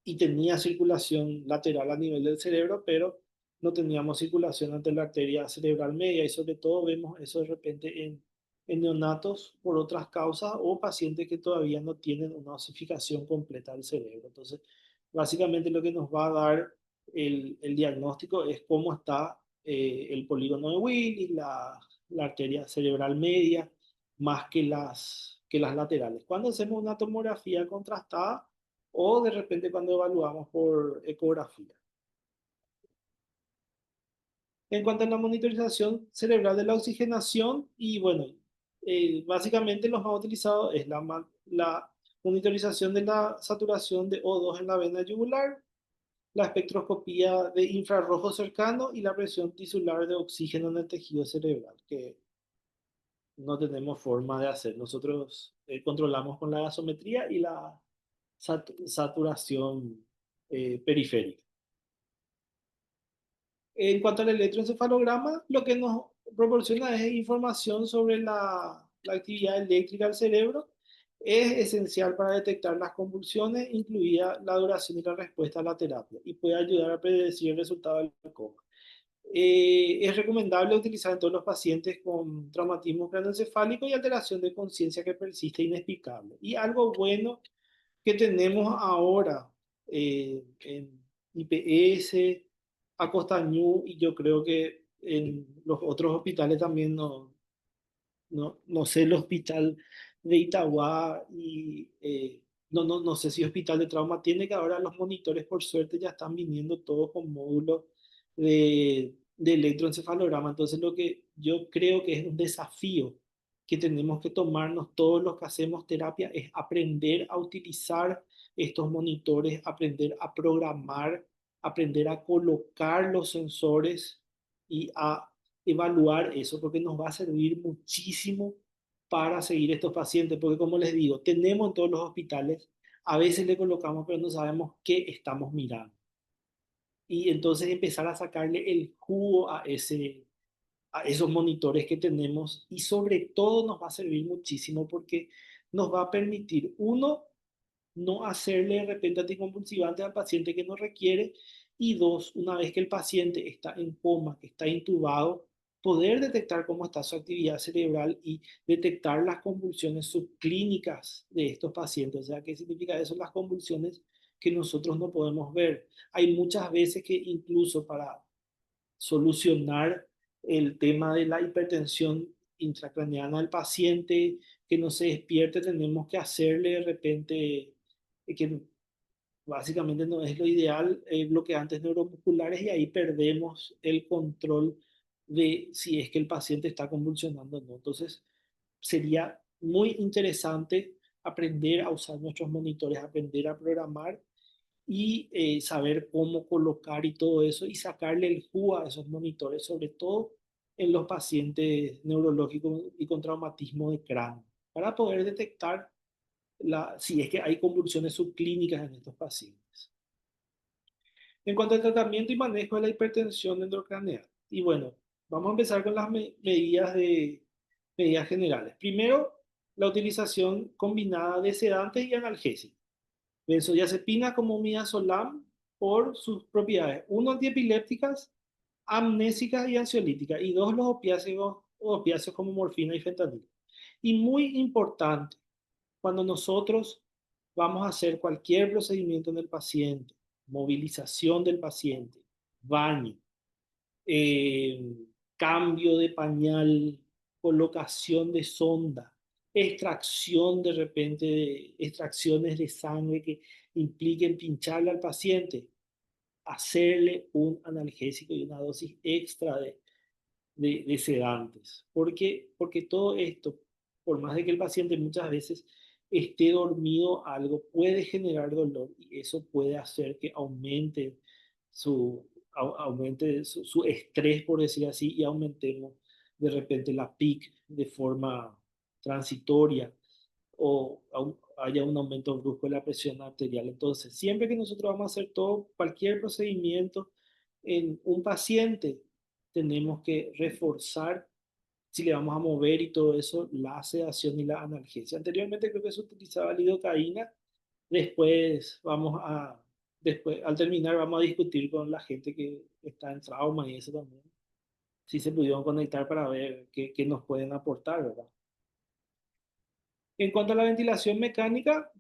y tenía circulación lateral a nivel del cerebro, pero no teníamos circulación ante la arteria cerebral media y sobre todo vemos eso de repente en neonatos por otras causas o pacientes que todavía no tienen una osificación completa del cerebro. Entonces, básicamente lo que nos va a dar el diagnóstico es cómo está el polígono de Willis, la arteria cerebral media, más que las laterales. Cuando hacemos una tomografía contrastada, o de repente cuando evaluamos por ecografía. En cuanto a la monitorización cerebral de la oxigenación, y bueno, básicamente los más utilizados es la monitorización de la saturación de O2 en la vena yugular, la espectroscopía de infrarrojo cercano y la presión tisular de oxígeno en el tejido cerebral, que no tenemos forma de hacer. Nosotros controlamos con la gasometría y la saturación periférica. En cuanto al electroencefalograma, lo que nos proporciona es información sobre la actividad eléctrica del cerebro. Es esencial para detectar las convulsiones, incluida la duración y la respuesta a la terapia, y puede ayudar a predecir el resultado del coma. Es recomendable utilizar en todos los pacientes con traumatismo craneoencefálico y alteración de conciencia que persiste inexplicable. Y algo bueno que tenemos ahora en IPS, Acostañú, y yo creo que en los otros hospitales también, no sé, el hospital de Itagua y no sé si hospital de trauma tiene, que ahora los monitores por suerte ya están viniendo todos con módulos de electroencefalograma. Entonces lo que yo creo que es un desafío que tenemos que tomarnos todos los que hacemos terapia es aprender a utilizar estos monitores, aprender a programar, aprender a colocar los sensores y a evaluar eso, porque nos va a servir muchísimo para seguir estos pacientes, porque como les digo, tenemos en todos los hospitales, a veces le colocamos, pero no sabemos qué estamos mirando. Y entonces empezar a sacarle el jugo a esos monitores que tenemos y sobre todo nos va a servir muchísimo porque nos va a permitir, uno, no hacerle de repente anticonvulsivantes al paciente que no requiere. Y dos, una vez que el paciente está en coma, que está intubado, poder detectar cómo está su actividad cerebral y detectar las convulsiones subclínicas de estos pacientes. O sea, ¿qué significa eso? Las convulsiones que nosotros no podemos ver. Hay muchas veces que incluso para solucionar el tema de la hipertensión intracraneana del paciente que no se despierte, tenemos que hacerle de repente que básicamente no es lo ideal, bloqueantes neuromusculares y ahí perdemos el control de si es que el paciente está convulsionando o no. Entonces, sería muy interesante aprender a usar nuestros monitores, aprender a programar y saber cómo colocar y todo eso y sacarle el jugo a esos monitores, sobre todo en los pacientes neurológicos y con traumatismo de cráneo, para poder detectar si es que hay convulsiones subclínicas en estos pacientes. En cuanto al tratamiento y manejo de la hipertensión endocraneal, y bueno, vamos a empezar con las medidas generales. Primero, la utilización combinada de sedantes y analgésicos. Benzodiazepina como midazolam por sus propiedades. Uno, antiepilépticas, amnésicas y ansiolíticas. Y dos, los opiáceos como morfina y fentanilo. Y muy importante, cuando nosotros vamos a hacer cualquier procedimiento en el paciente, movilización del paciente, baño, eh, cambio de pañal, colocación de sonda, extracción de repente, extracciones de sangre que impliquen pincharle al paciente, hacerle un analgésico y una dosis extra de sedantes. Porque todo esto, por más de que el paciente muchas veces esté dormido, algo puede generar dolor y eso puede hacer que aumente su estrés, por decir así, y aumentemos de repente la PIC de forma transitoria o haya un aumento brusco de la presión arterial. Entonces, siempre que nosotros vamos a hacer cualquier procedimiento en un paciente, tenemos que reforzar, si le vamos a mover y todo eso, la sedación y la analgesia. Anteriormente creo que se utilizaba lidocaína, después al terminar vamos a discutir con la gente que está en trauma y eso también, si se pudieron conectar para ver qué nos pueden aportar, ¿verdad? En cuanto a la ventilación mecánica,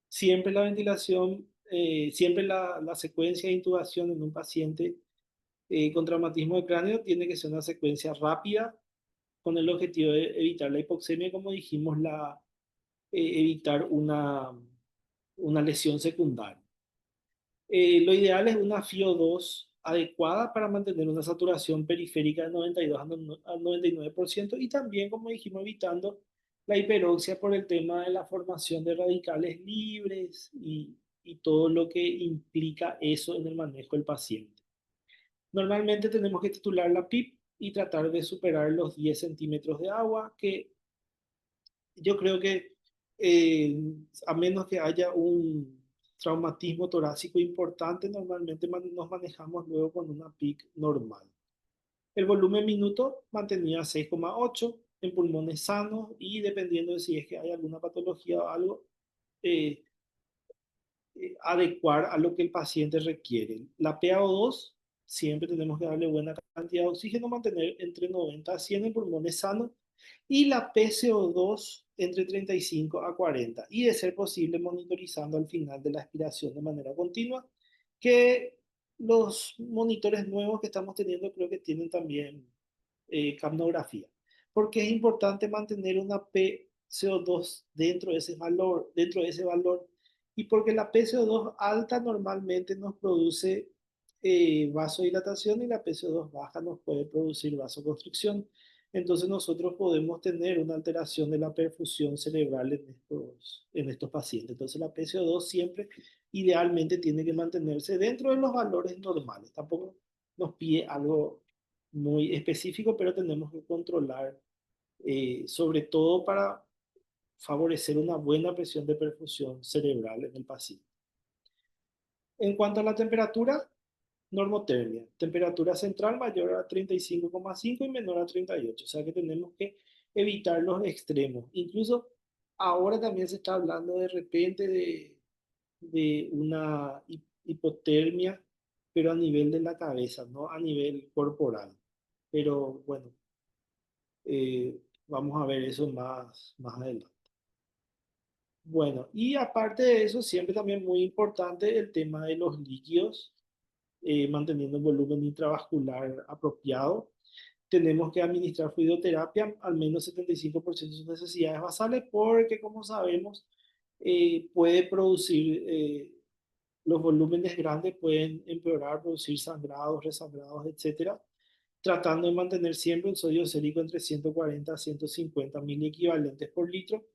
siempre la secuencia de intubación en un paciente con traumatismo de cráneo tiene que ser una secuencia rápida con el objetivo de evitar la hipoxemia, como dijimos, evitar una lesión secundaria. Lo ideal es una FiO2 adecuada para mantener una saturación periférica de 92 al 99% y también, como dijimos, evitando la hiperoxia por el tema de la formación de radicales libres y todo lo que implica eso en el manejo del paciente. Normalmente tenemos que titular la PIP y tratar de superar los 10 centímetros de agua, que yo creo que eh, a menos que haya un traumatismo torácico importante, normalmente nos manejamos luego con una PIC normal. El volumen minuto mantenido a 6,8 en pulmones sanos y dependiendo de si es que hay alguna patología o algo, eh, adecuar a lo que el paciente requiere. La PaO2 siempre tenemos que darle buena cantidad de oxígeno, mantener entre 90 a 100 en pulmones sanos y la PCO2 entre 35 a 40 y de ser posible monitorizando al final de la aspiración de manera continua, que los monitores nuevos que estamos teniendo creo que tienen también capnografía, porque es importante mantener una PCO2 dentro de ese valor y porque la PCO2 alta normalmente nos produce vasodilatación y la PCO2 baja nos puede producir vasoconstricción. Entonces nosotros podemos tener una alteración de la perfusión cerebral en estos pacientes. Entonces la PCO2 siempre idealmente tiene que mantenerse dentro de los valores normales. Tampoco nos pide algo muy específico, pero tenemos que controlar, sobre todo para favorecer una buena presión de perfusión cerebral en el paciente. En cuanto a la temperatura, normotermia, temperatura central mayor a 35,5 y menor a 38, o sea que tenemos que evitar los extremos. Incluso ahora también se está hablando de repente de una hipotermia, pero a nivel de la cabeza, no a nivel corporal. Pero bueno, vamos a ver eso más adelante. Bueno, y aparte de eso, siempre también muy importante el tema de los líquidos, manteniendo un volumen intravascular apropiado. Tenemos que administrar fluidoterapia al menos 75% de sus necesidades basales porque, como sabemos, puede producir los volúmenes grandes pueden empeorar, producir sangrados, resangrados, etcétera, tratando de mantener siempre un sodio sérico entre 140 a 150 miliequivalentes por litro,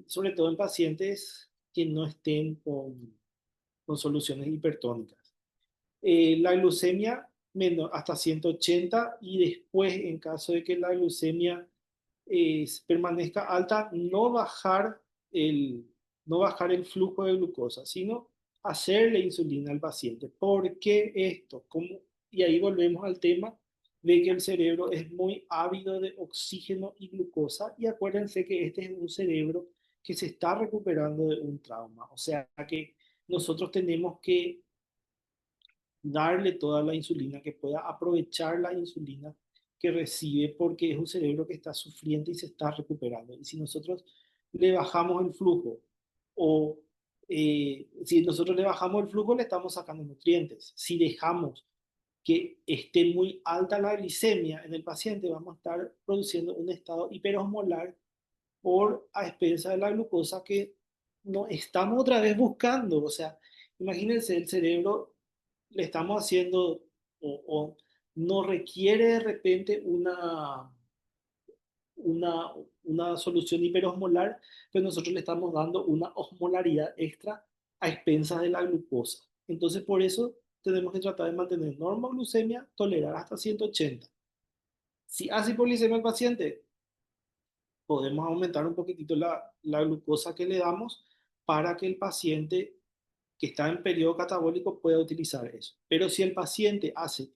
sobre todo en pacientes que no estén con soluciones hipertónicas. La glucemia hasta 180 y después, en caso de que la glucemia permanezca alta, no bajar el flujo de glucosa, sino hacerle insulina al paciente. ¿Por qué esto? ¿Cómo? Y ahí volvemos al tema de que el cerebro es muy ávido de oxígeno y glucosa, y acuérdense que este es un cerebro que se está recuperando de un trauma, o sea que nosotros tenemos que darle toda la insulina, que pueda aprovechar la insulina que recibe, porque es un cerebro que está sufriendo y se está recuperando. Y si nosotros le bajamos el flujo o si nosotros le bajamos el flujo, le estamos sacando nutrientes. Si dejamos que esté muy alta la glicemia en el paciente, vamos a estar produciendo un estado hiperosmolar por a expensas de la glucosa que no estamos otra vez buscando. O sea, imagínense, el cerebro le estamos haciendo o no requiere de repente una, una solución hiperosmolar, pero nosotros le estamos dando una osmolaridad extra a expensas de la glucosa. Entonces, por eso tenemos que tratar de mantener normoglucemia, tolerar hasta 180. Si hace hipoglicemia al paciente, podemos aumentar un poquitito la glucosa que le damos para que el paciente que está en periodo catabólico pueda utilizar eso. Pero si el paciente hace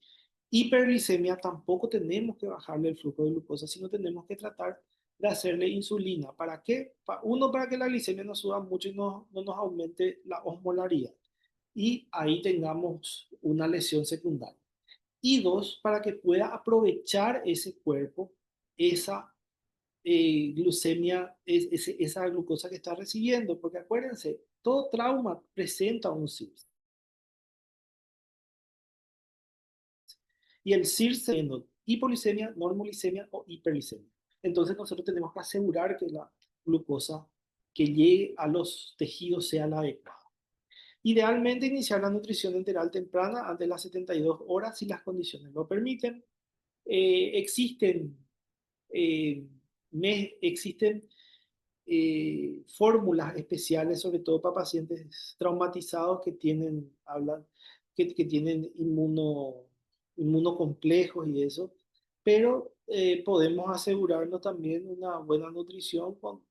hiperglicemia, tampoco tenemos que bajarle el flujo de glucosa, sino tenemos que tratar de hacerle insulina. ¿Para qué? Uno, para que la glicemia no suba mucho y no nos aumente la osmolaridad. Y ahí tengamos una lesión secundaria. Y dos, para que pueda aprovechar ese cuerpo, esa glucemia, esa glucosa que está recibiendo, porque acuérdense, todo trauma presenta un CIRS. Y el CIRS siendo hipoglicemia, normoglicemia o hiperglicemia. Entonces nosotros tenemos que asegurar que la glucosa que llegue a los tejidos sea la adecuada. Idealmente iniciar la nutrición enteral temprana antes de las 72 horas si las condiciones lo permiten. Existen eh, existen fórmulas especiales, sobre todo para pacientes traumatizados que tienen inmunocomplejos y eso, pero podemos asegurarnos también una buena nutrición con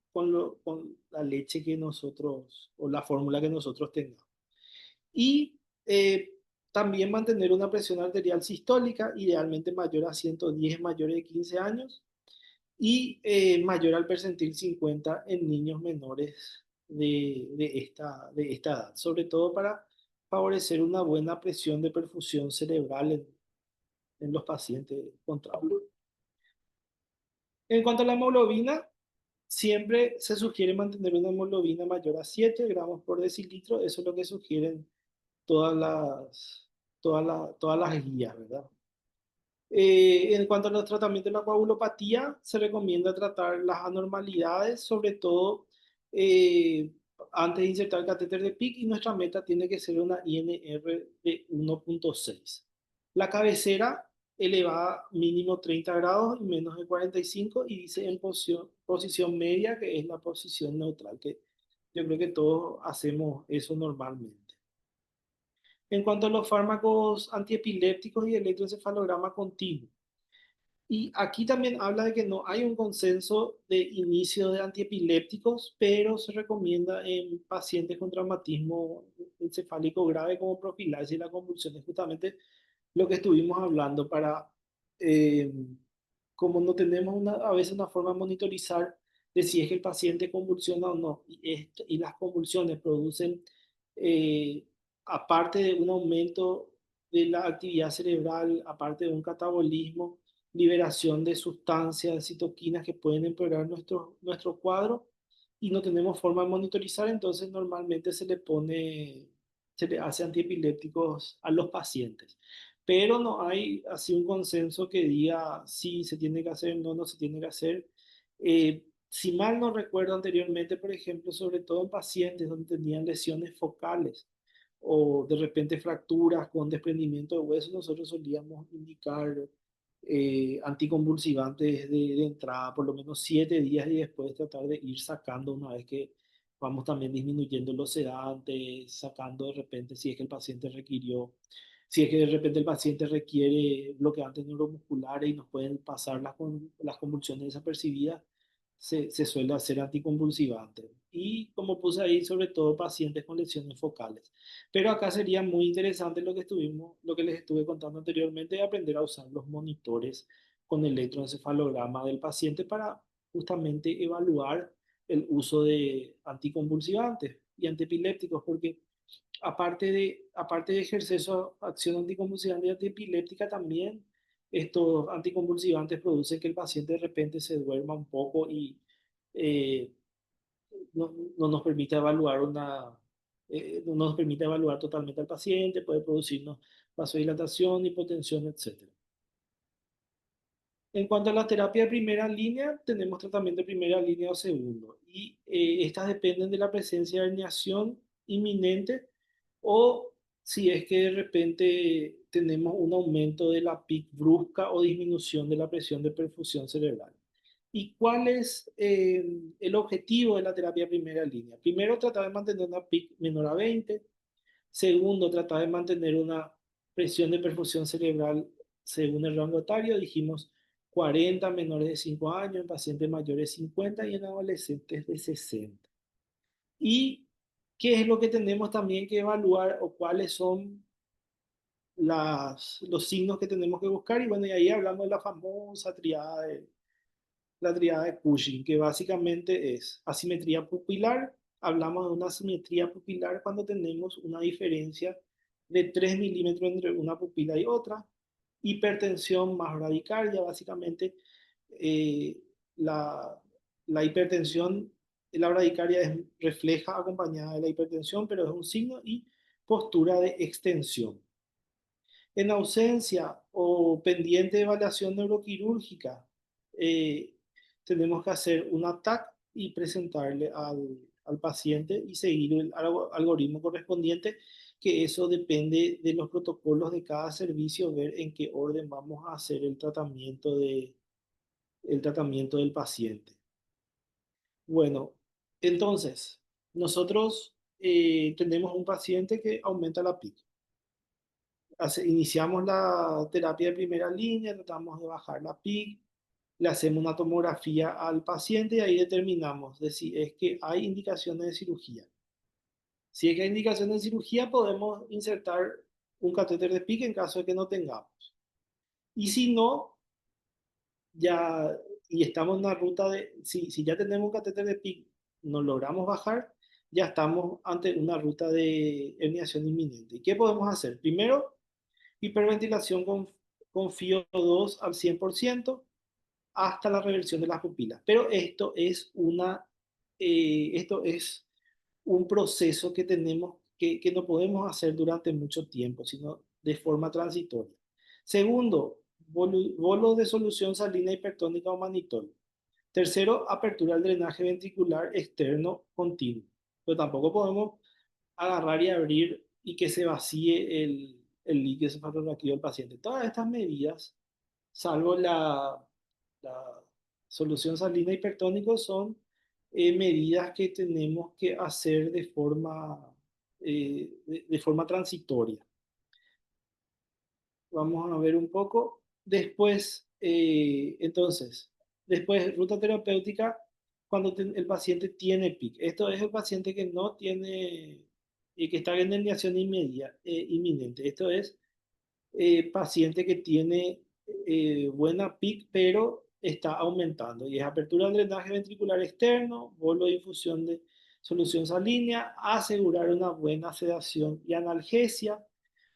la leche que nosotros, o la fórmula que nosotros tengamos. Y también mantener una presión arterial sistólica, idealmente mayor a 110, mayores de 15 años, y mayor al percentil 50 en niños menores de esta edad, sobre todo para favorecer una buena presión de perfusión cerebral en los pacientes con trauma. En cuanto a la hemoglobina, siempre se sugiere mantener una hemoglobina mayor a 7 gramos por decilitro, eso es lo que sugieren todas las guías, ¿verdad? En cuanto a los tratamientos de la coagulopatía, se recomienda tratar las anormalidades, sobre todo eh, antes de insertar el catéter de PIC, y nuestra meta tiene que ser una INR de 1.6. La cabecera elevada mínimo 30 grados y menos de 45, y dice en posición media, que es la posición neutral, que yo creo que todos hacemos eso normalmente. En cuanto a los fármacos antiepilépticos y electroencefalograma continuo, y aquí también habla de que no hay un consenso de inicio de antiepilépticos, pero se recomienda en pacientes con traumatismo encefálico grave como profilaxis y la convulsión. Es justamente lo que estuvimos hablando para, eh, como no tenemos a veces una forma de monitorizar de si es que el paciente convulsiona o no, y las convulsiones producen, eh, aparte de un aumento de la actividad cerebral, aparte de un catabolismo, liberación de sustancias, citoquinas que pueden empeorar nuestro cuadro, y no tenemos forma de monitorizar, entonces normalmente se le hace antiepilépticos a los pacientes. Pero no hay así un consenso que diga si se tiene que hacer, no se tiene que hacer. Si mal no recuerdo anteriormente, por ejemplo, sobre todo en pacientes donde tenían lesiones focales, o de repente fracturas con desprendimiento de hueso, nosotros solíamos indicar anticonvulsivantes de entrada, por lo menos 7 días y después tratar de ir sacando una vez que vamos también disminuyendo los sedantes, sacando de repente si es que el paciente requirió, si es que de repente el paciente requiere bloqueantes neuromusculares y nos pueden pasar las convulsiones desapercibidas, se suele hacer anticonvulsivante. Y como puse ahí, sobre todo pacientes con lesiones focales. Pero acá sería muy interesante lo que les estuve contando anteriormente, de aprender a usar los monitores con electroencefalograma del paciente para justamente evaluar el uso de anticonvulsivantes y antipilépticos, porque aparte de ejercer su acción anticonvulsivante y antiepiléptica, también estos anticonvulsivantes producen que el paciente de repente se duerma un poco y eh, no nos permite evaluar no nos permite evaluar totalmente al paciente, puede producirnos vasodilatación, hipotensión, etcétera. En cuanto a la terapia de primera línea, tenemos tratamiento de primera línea o segundo, y estas dependen de la presencia de herniación inminente o si es que de repente tenemos un aumento de la PIC brusca o disminución de la presión de perfusión cerebral. ¿Y cuál es el objetivo de la terapia de primera línea? Primero, tratar de mantener una PIC menor a 20. Segundo, tratar de mantener una presión de perfusión cerebral según el rango etario. Dijimos 40 menores de 5 años, en pacientes mayores de 50 y en adolescentes de 60. ¿Y qué es lo que tenemos también que evaluar o cuáles son los signos que tenemos que buscar? Y bueno, y ahí hablamos de la famosa la triada de Cushing, que básicamente es asimetría pupilar. Hablamos de una asimetría pupilar cuando tenemos una diferencia de 3 milímetros entre una pupila y otra. Hipertensión más bradicardia, básicamente eh, la, la hipertensión, la bradicardia refleja acompañada de la hipertensión, pero es un signo y postura de extensión. En ausencia o pendiente de evaluación neuroquirúrgica, eh, tenemos que hacer un ATAC y presentarle al paciente y seguir el algoritmo correspondiente, que eso depende de los protocolos de cada servicio, ver en qué orden vamos a hacer el tratamiento del paciente. Bueno, entonces, nosotros tenemos un paciente que aumenta la PIC. Iniciamos la terapia de primera línea, tratamos de bajar la PIC, le hacemos una tomografía al paciente y ahí determinamos de si es que hay indicaciones de cirugía. Si es que hay indicaciones de cirugía, podemos insertar un catéter de PIC en caso de que no tengamos. Y si no, ya, y estamos en una ruta si ya tenemos un catéter de PIC, no logramos bajar, ya estamos ante una ruta de herniación inminente. ¿Y qué podemos hacer? Primero, hiperventilación con FiO2 al 100% hasta la reversión de las pupilas. Pero esto es un proceso que tenemos que no podemos hacer durante mucho tiempo, sino de forma transitoria. Segundo, bolo de solución salina hipertónica o manitol. Tercero, apertura del drenaje ventricular externo continuo. Pero tampoco podemos agarrar y abrir y que se vacíe el líquido cefalorraquídeo del paciente. Todas estas medidas, salvo la solución salina hipertónica, son medidas que tenemos que hacer de forma transitoria. Vamos a ver un poco. Después, ruta terapéutica cuando el paciente tiene PIC. Esto es el paciente que no tiene, que está en herniación inminente. Esto es paciente que tiene buena PIC, pero está aumentando. Y es apertura del drenaje ventricular externo, bolo de infusión de solución salínea, asegurar una buena sedación y analgesia,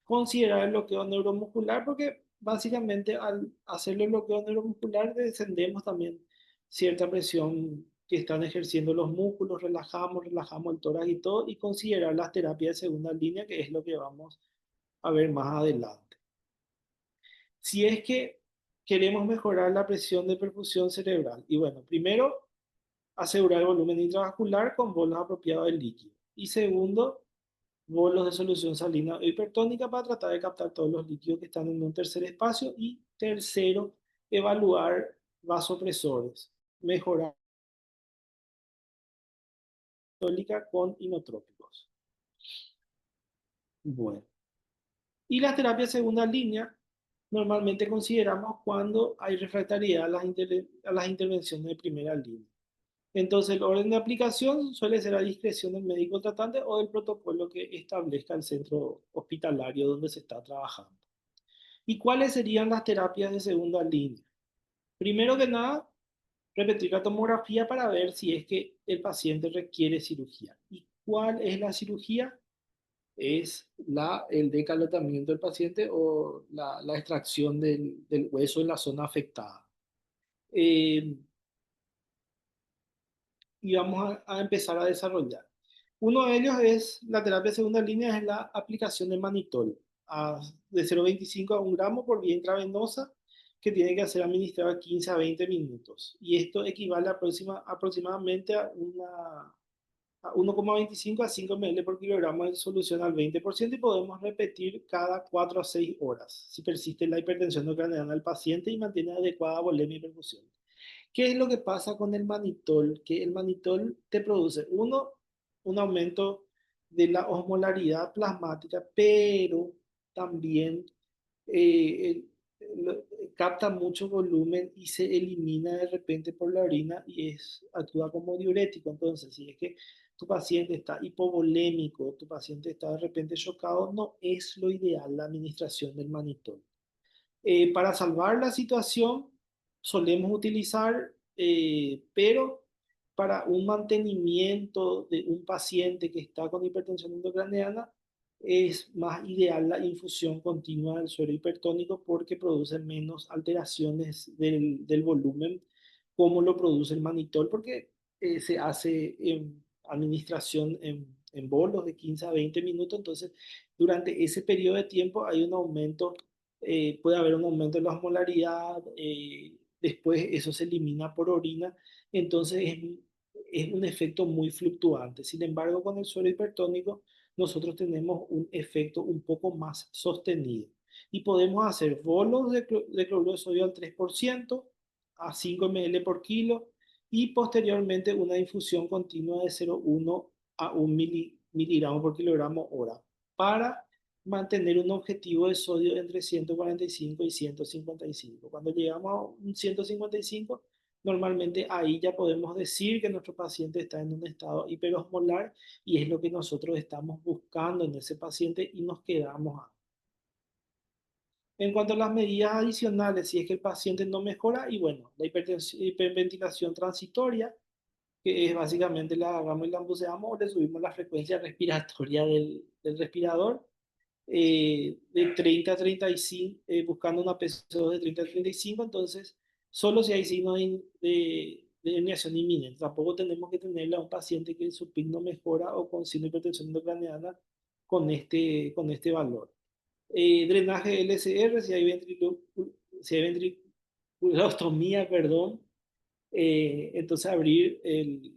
considerar el bloqueo neuromuscular, porque básicamente al hacerle el bloqueo neuromuscular descendemos también cierta presión que están ejerciendo los músculos, relajamos el tórax y todo, y considerar las terapias de segunda línea, que es lo que vamos a ver más adelante. Si es que queremos mejorar la presión de perfusión cerebral, y bueno, primero, asegurar el volumen intravascular con bolos apropiados del líquido. Y segundo, bolos de solución salina o hipertónica para tratar de captar todos los líquidos que están en un tercer espacio. Y tercero, evaluar vasopresores, mejorar católica con inotrópicos. Bueno, y las terapias segunda línea normalmente consideramos cuando hay refractariedad a las intervenciones de primera línea. Entonces, el orden de aplicación suele ser a discreción del médico tratante o del protocolo que establezca el centro hospitalario donde se está trabajando. ¿Y cuáles serían las terapias de segunda línea? Primero que nada, repetir la tomografía para ver si es que el paciente requiere cirugía. ¿Y cuál es la cirugía? Es el decalotamiento del paciente o la extracción del hueso en la zona afectada. Eh, y vamos a empezar a desarrollar. Uno de ellos es la terapia de segunda línea, es la aplicación de manitol de 0,25 a 1 gramo por vía intravenosa que tiene que ser administrada 15 a 20 minutos. Y esto equivale aproximadamente a 1,25 a 5 ml por kilogramo de solución al 20% y podemos repetir cada 4 a 6 horas si persiste la hipertensión no craneana del paciente y mantiene adecuada volemia y perfusión. ¿Qué es lo que pasa con el manitol? Que el manitol te produce, uno, un aumento de la osmolaridad plasmática, pero también eh, capta mucho volumen y se elimina de repente por la orina y actúa como diurético. Entonces, si es que tu paciente está hipovolémico, tu paciente está de repente chocado, no es lo ideal la administración del manitol. Para salvar la situación solemos utilizar, pero para un mantenimiento de un paciente que está con hipertensión endocraneana, es más ideal la infusión continua del suero hipertónico porque produce menos alteraciones del volumen como lo produce el manitol, porque se hace en administración en bolos de 15 a 20 minutos, entonces durante ese periodo de tiempo hay un aumento, puede haber un aumento en la osmolaridad, después eso se elimina por orina, entonces es un efecto muy fluctuante. Sin embargo, con el suero hipertónico nosotros tenemos un efecto un poco más sostenido y podemos hacer bolos de cloruro de sodio al 3% a 5 ml por kilo y posteriormente una infusión continua de 0,1 a 1 miligramo por kilogramo hora para mantener un objetivo de sodio entre 145 y 155. Cuando llegamos a un 155, normalmente ahí ya podemos decir que nuestro paciente está en un estado hiperosmolar y es lo que nosotros estamos buscando en ese paciente y nos quedamos ahí. En cuanto a las medidas adicionales, si es que el paciente no mejora, y bueno, la hiperventilación transitoria, que es básicamente la agarramos y la embuceamos o le subimos la frecuencia respiratoria del respirador de 30 a 35, buscando una PSO de 30 a 35, entonces solo si hay signos de herniación inminente. Tampoco tenemos que tenerle a un paciente que su PIC no mejora o con signo de hipertensión endocraneana con este valor. Drenaje LCR, si hay ventriculostomía, perdón, entonces abrir el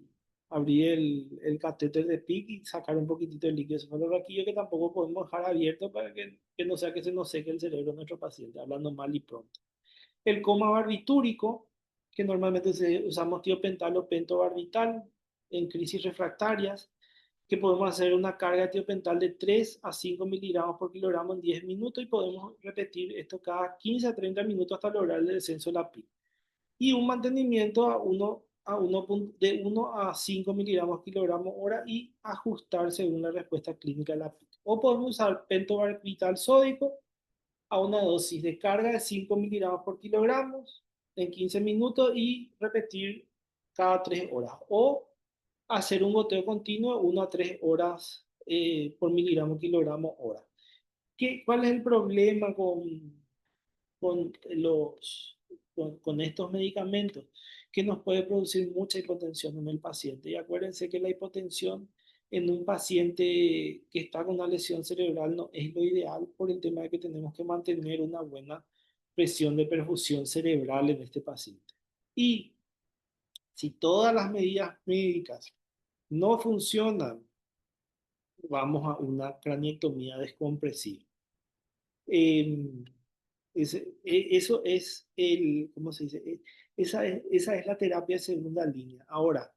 catéter de PIC y sacar un poquitito de líquido cefalorraquídeo que tampoco podemos dejar abierto para que no sea que se nos seque el cerebro de nuestro paciente, hablando mal y pronto. El coma barbitúrico, que normalmente usamos tiopental o pentobarbital en crisis refractarias, que podemos hacer una carga de tiopental de 3 a 5 miligramos por kilogramo en 10 minutos y podemos repetir esto cada 15 a 30 minutos hasta lograr el descenso de la PIC y un mantenimiento de 1 a 5 miligramos kilogramo hora y ajustar según la respuesta clínica de la PIC. O podemos usar pentobarbital sódico a una dosis de carga de 5 miligramos por kilogramo en 15 minutos y repetir cada 3 horas. O hacer un goteo continuo 1 a 3 horas por miligramo kilogramo hora. ¿Cuál es el problema con, los, con estos medicamentos? Que nos puede producir mucha hipotensión en el paciente. Y acuérdense que la hipotensión en un paciente que está con una lesión cerebral no es lo ideal por el tema de que tenemos que mantener una buena presión de perfusión cerebral en este paciente. Y si todas las medidas médicas no funcionan vamos a una craniectomía descompresiva. Em, eso es ¿cómo se dice? Esa es la terapia de segunda línea. Ahora,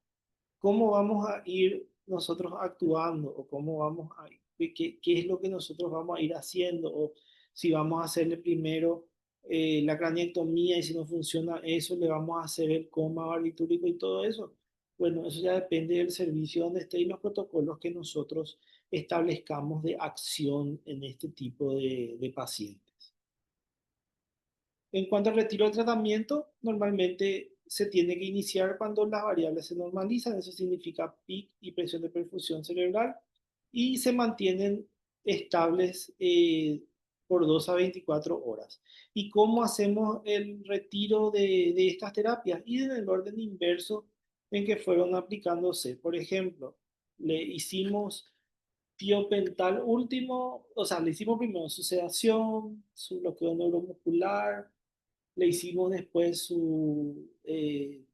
¿cómo vamos a ir nosotros actuando o cómo vamos a qué es lo que nosotros vamos a ir haciendo o si vamos a hacerle primero la craniectomía y si no funciona eso, le vamos a hacer el coma barbitúrico y todo eso? Bueno, eso ya depende del servicio donde esté y los protocolos que nosotros establezcamos de acción en este tipo de pacientes. En cuanto al retiro del tratamiento, normalmente se tiene que iniciar cuando las variables se normalizan, eso significa PIC y presión de perfusión cerebral, y se mantienen estables por 2 a 24 horas. ¿Y cómo hacemos el retiro de estas terapias? Y en el orden inverso en que fueron aplicándose. Por ejemplo, le hicimos tiopental último, o sea, le hicimos primero su sedación, su bloqueo neuromuscular, le hicimos después su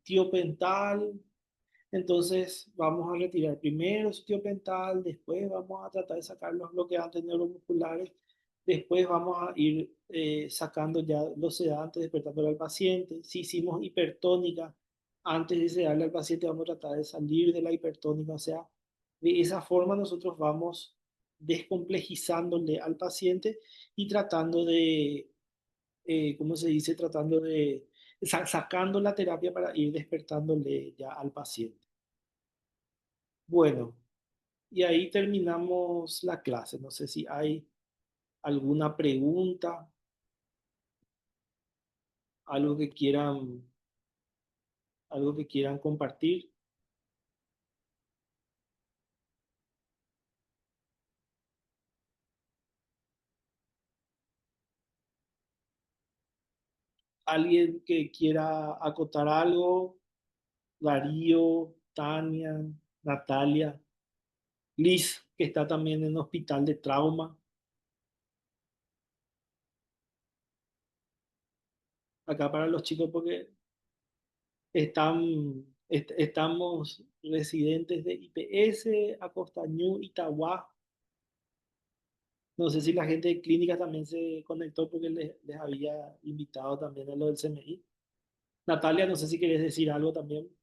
tiopental. Entonces vamos a retirar primero su tiopental, después vamos a tratar de sacar los bloqueantes neuromusculares, después vamos a ir sacando ya los sedantes, despertándole al paciente. Si hicimos hipertónica, antes de sedarle al paciente vamos a tratar de salir de la hipertónica, o sea, de esa forma nosotros vamos descomplejizándole al paciente y tratando de ¿cómo se dice? Tratando de sacando la terapia para ir despertándole ya al paciente. Bueno, y ahí terminamos la clase. No sé si hay alguna pregunta, algo que quieran, algo que quieran compartir. Alguien que quiera acotar algo, Darío, Tania, Natalia, Liz, que está también en hospital de trauma, acá para los chicos, porque estamos residentes de IPS, Acostañú, Itagua. No sé si la gente de clínicas también se conectó porque les había invitado también a lo del CMI. Natalia, no sé si querés decir algo también.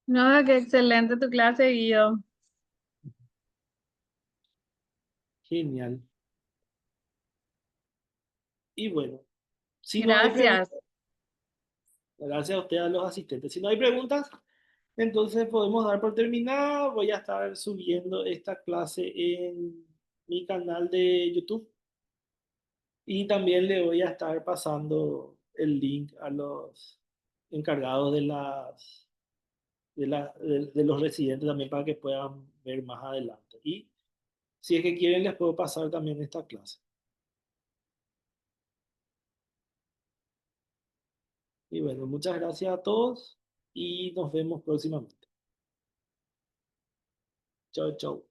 No, qué excelente tu clase, Guido. Genial. Y bueno, si no hay Gracias. preguntas, gracias a ustedes, a los asistentes. Si no hay preguntas, entonces podemos dar por terminada. Voy a estar subiendo esta clase en mi canal de YouTube. Y también le voy a estar pasando el link a los encargados de los residentes también para que puedan ver más adelante. Y si es que quieren, les puedo pasar también esta clase. Y bueno, muchas gracias a todos y nos vemos próximamente. Chao, chao.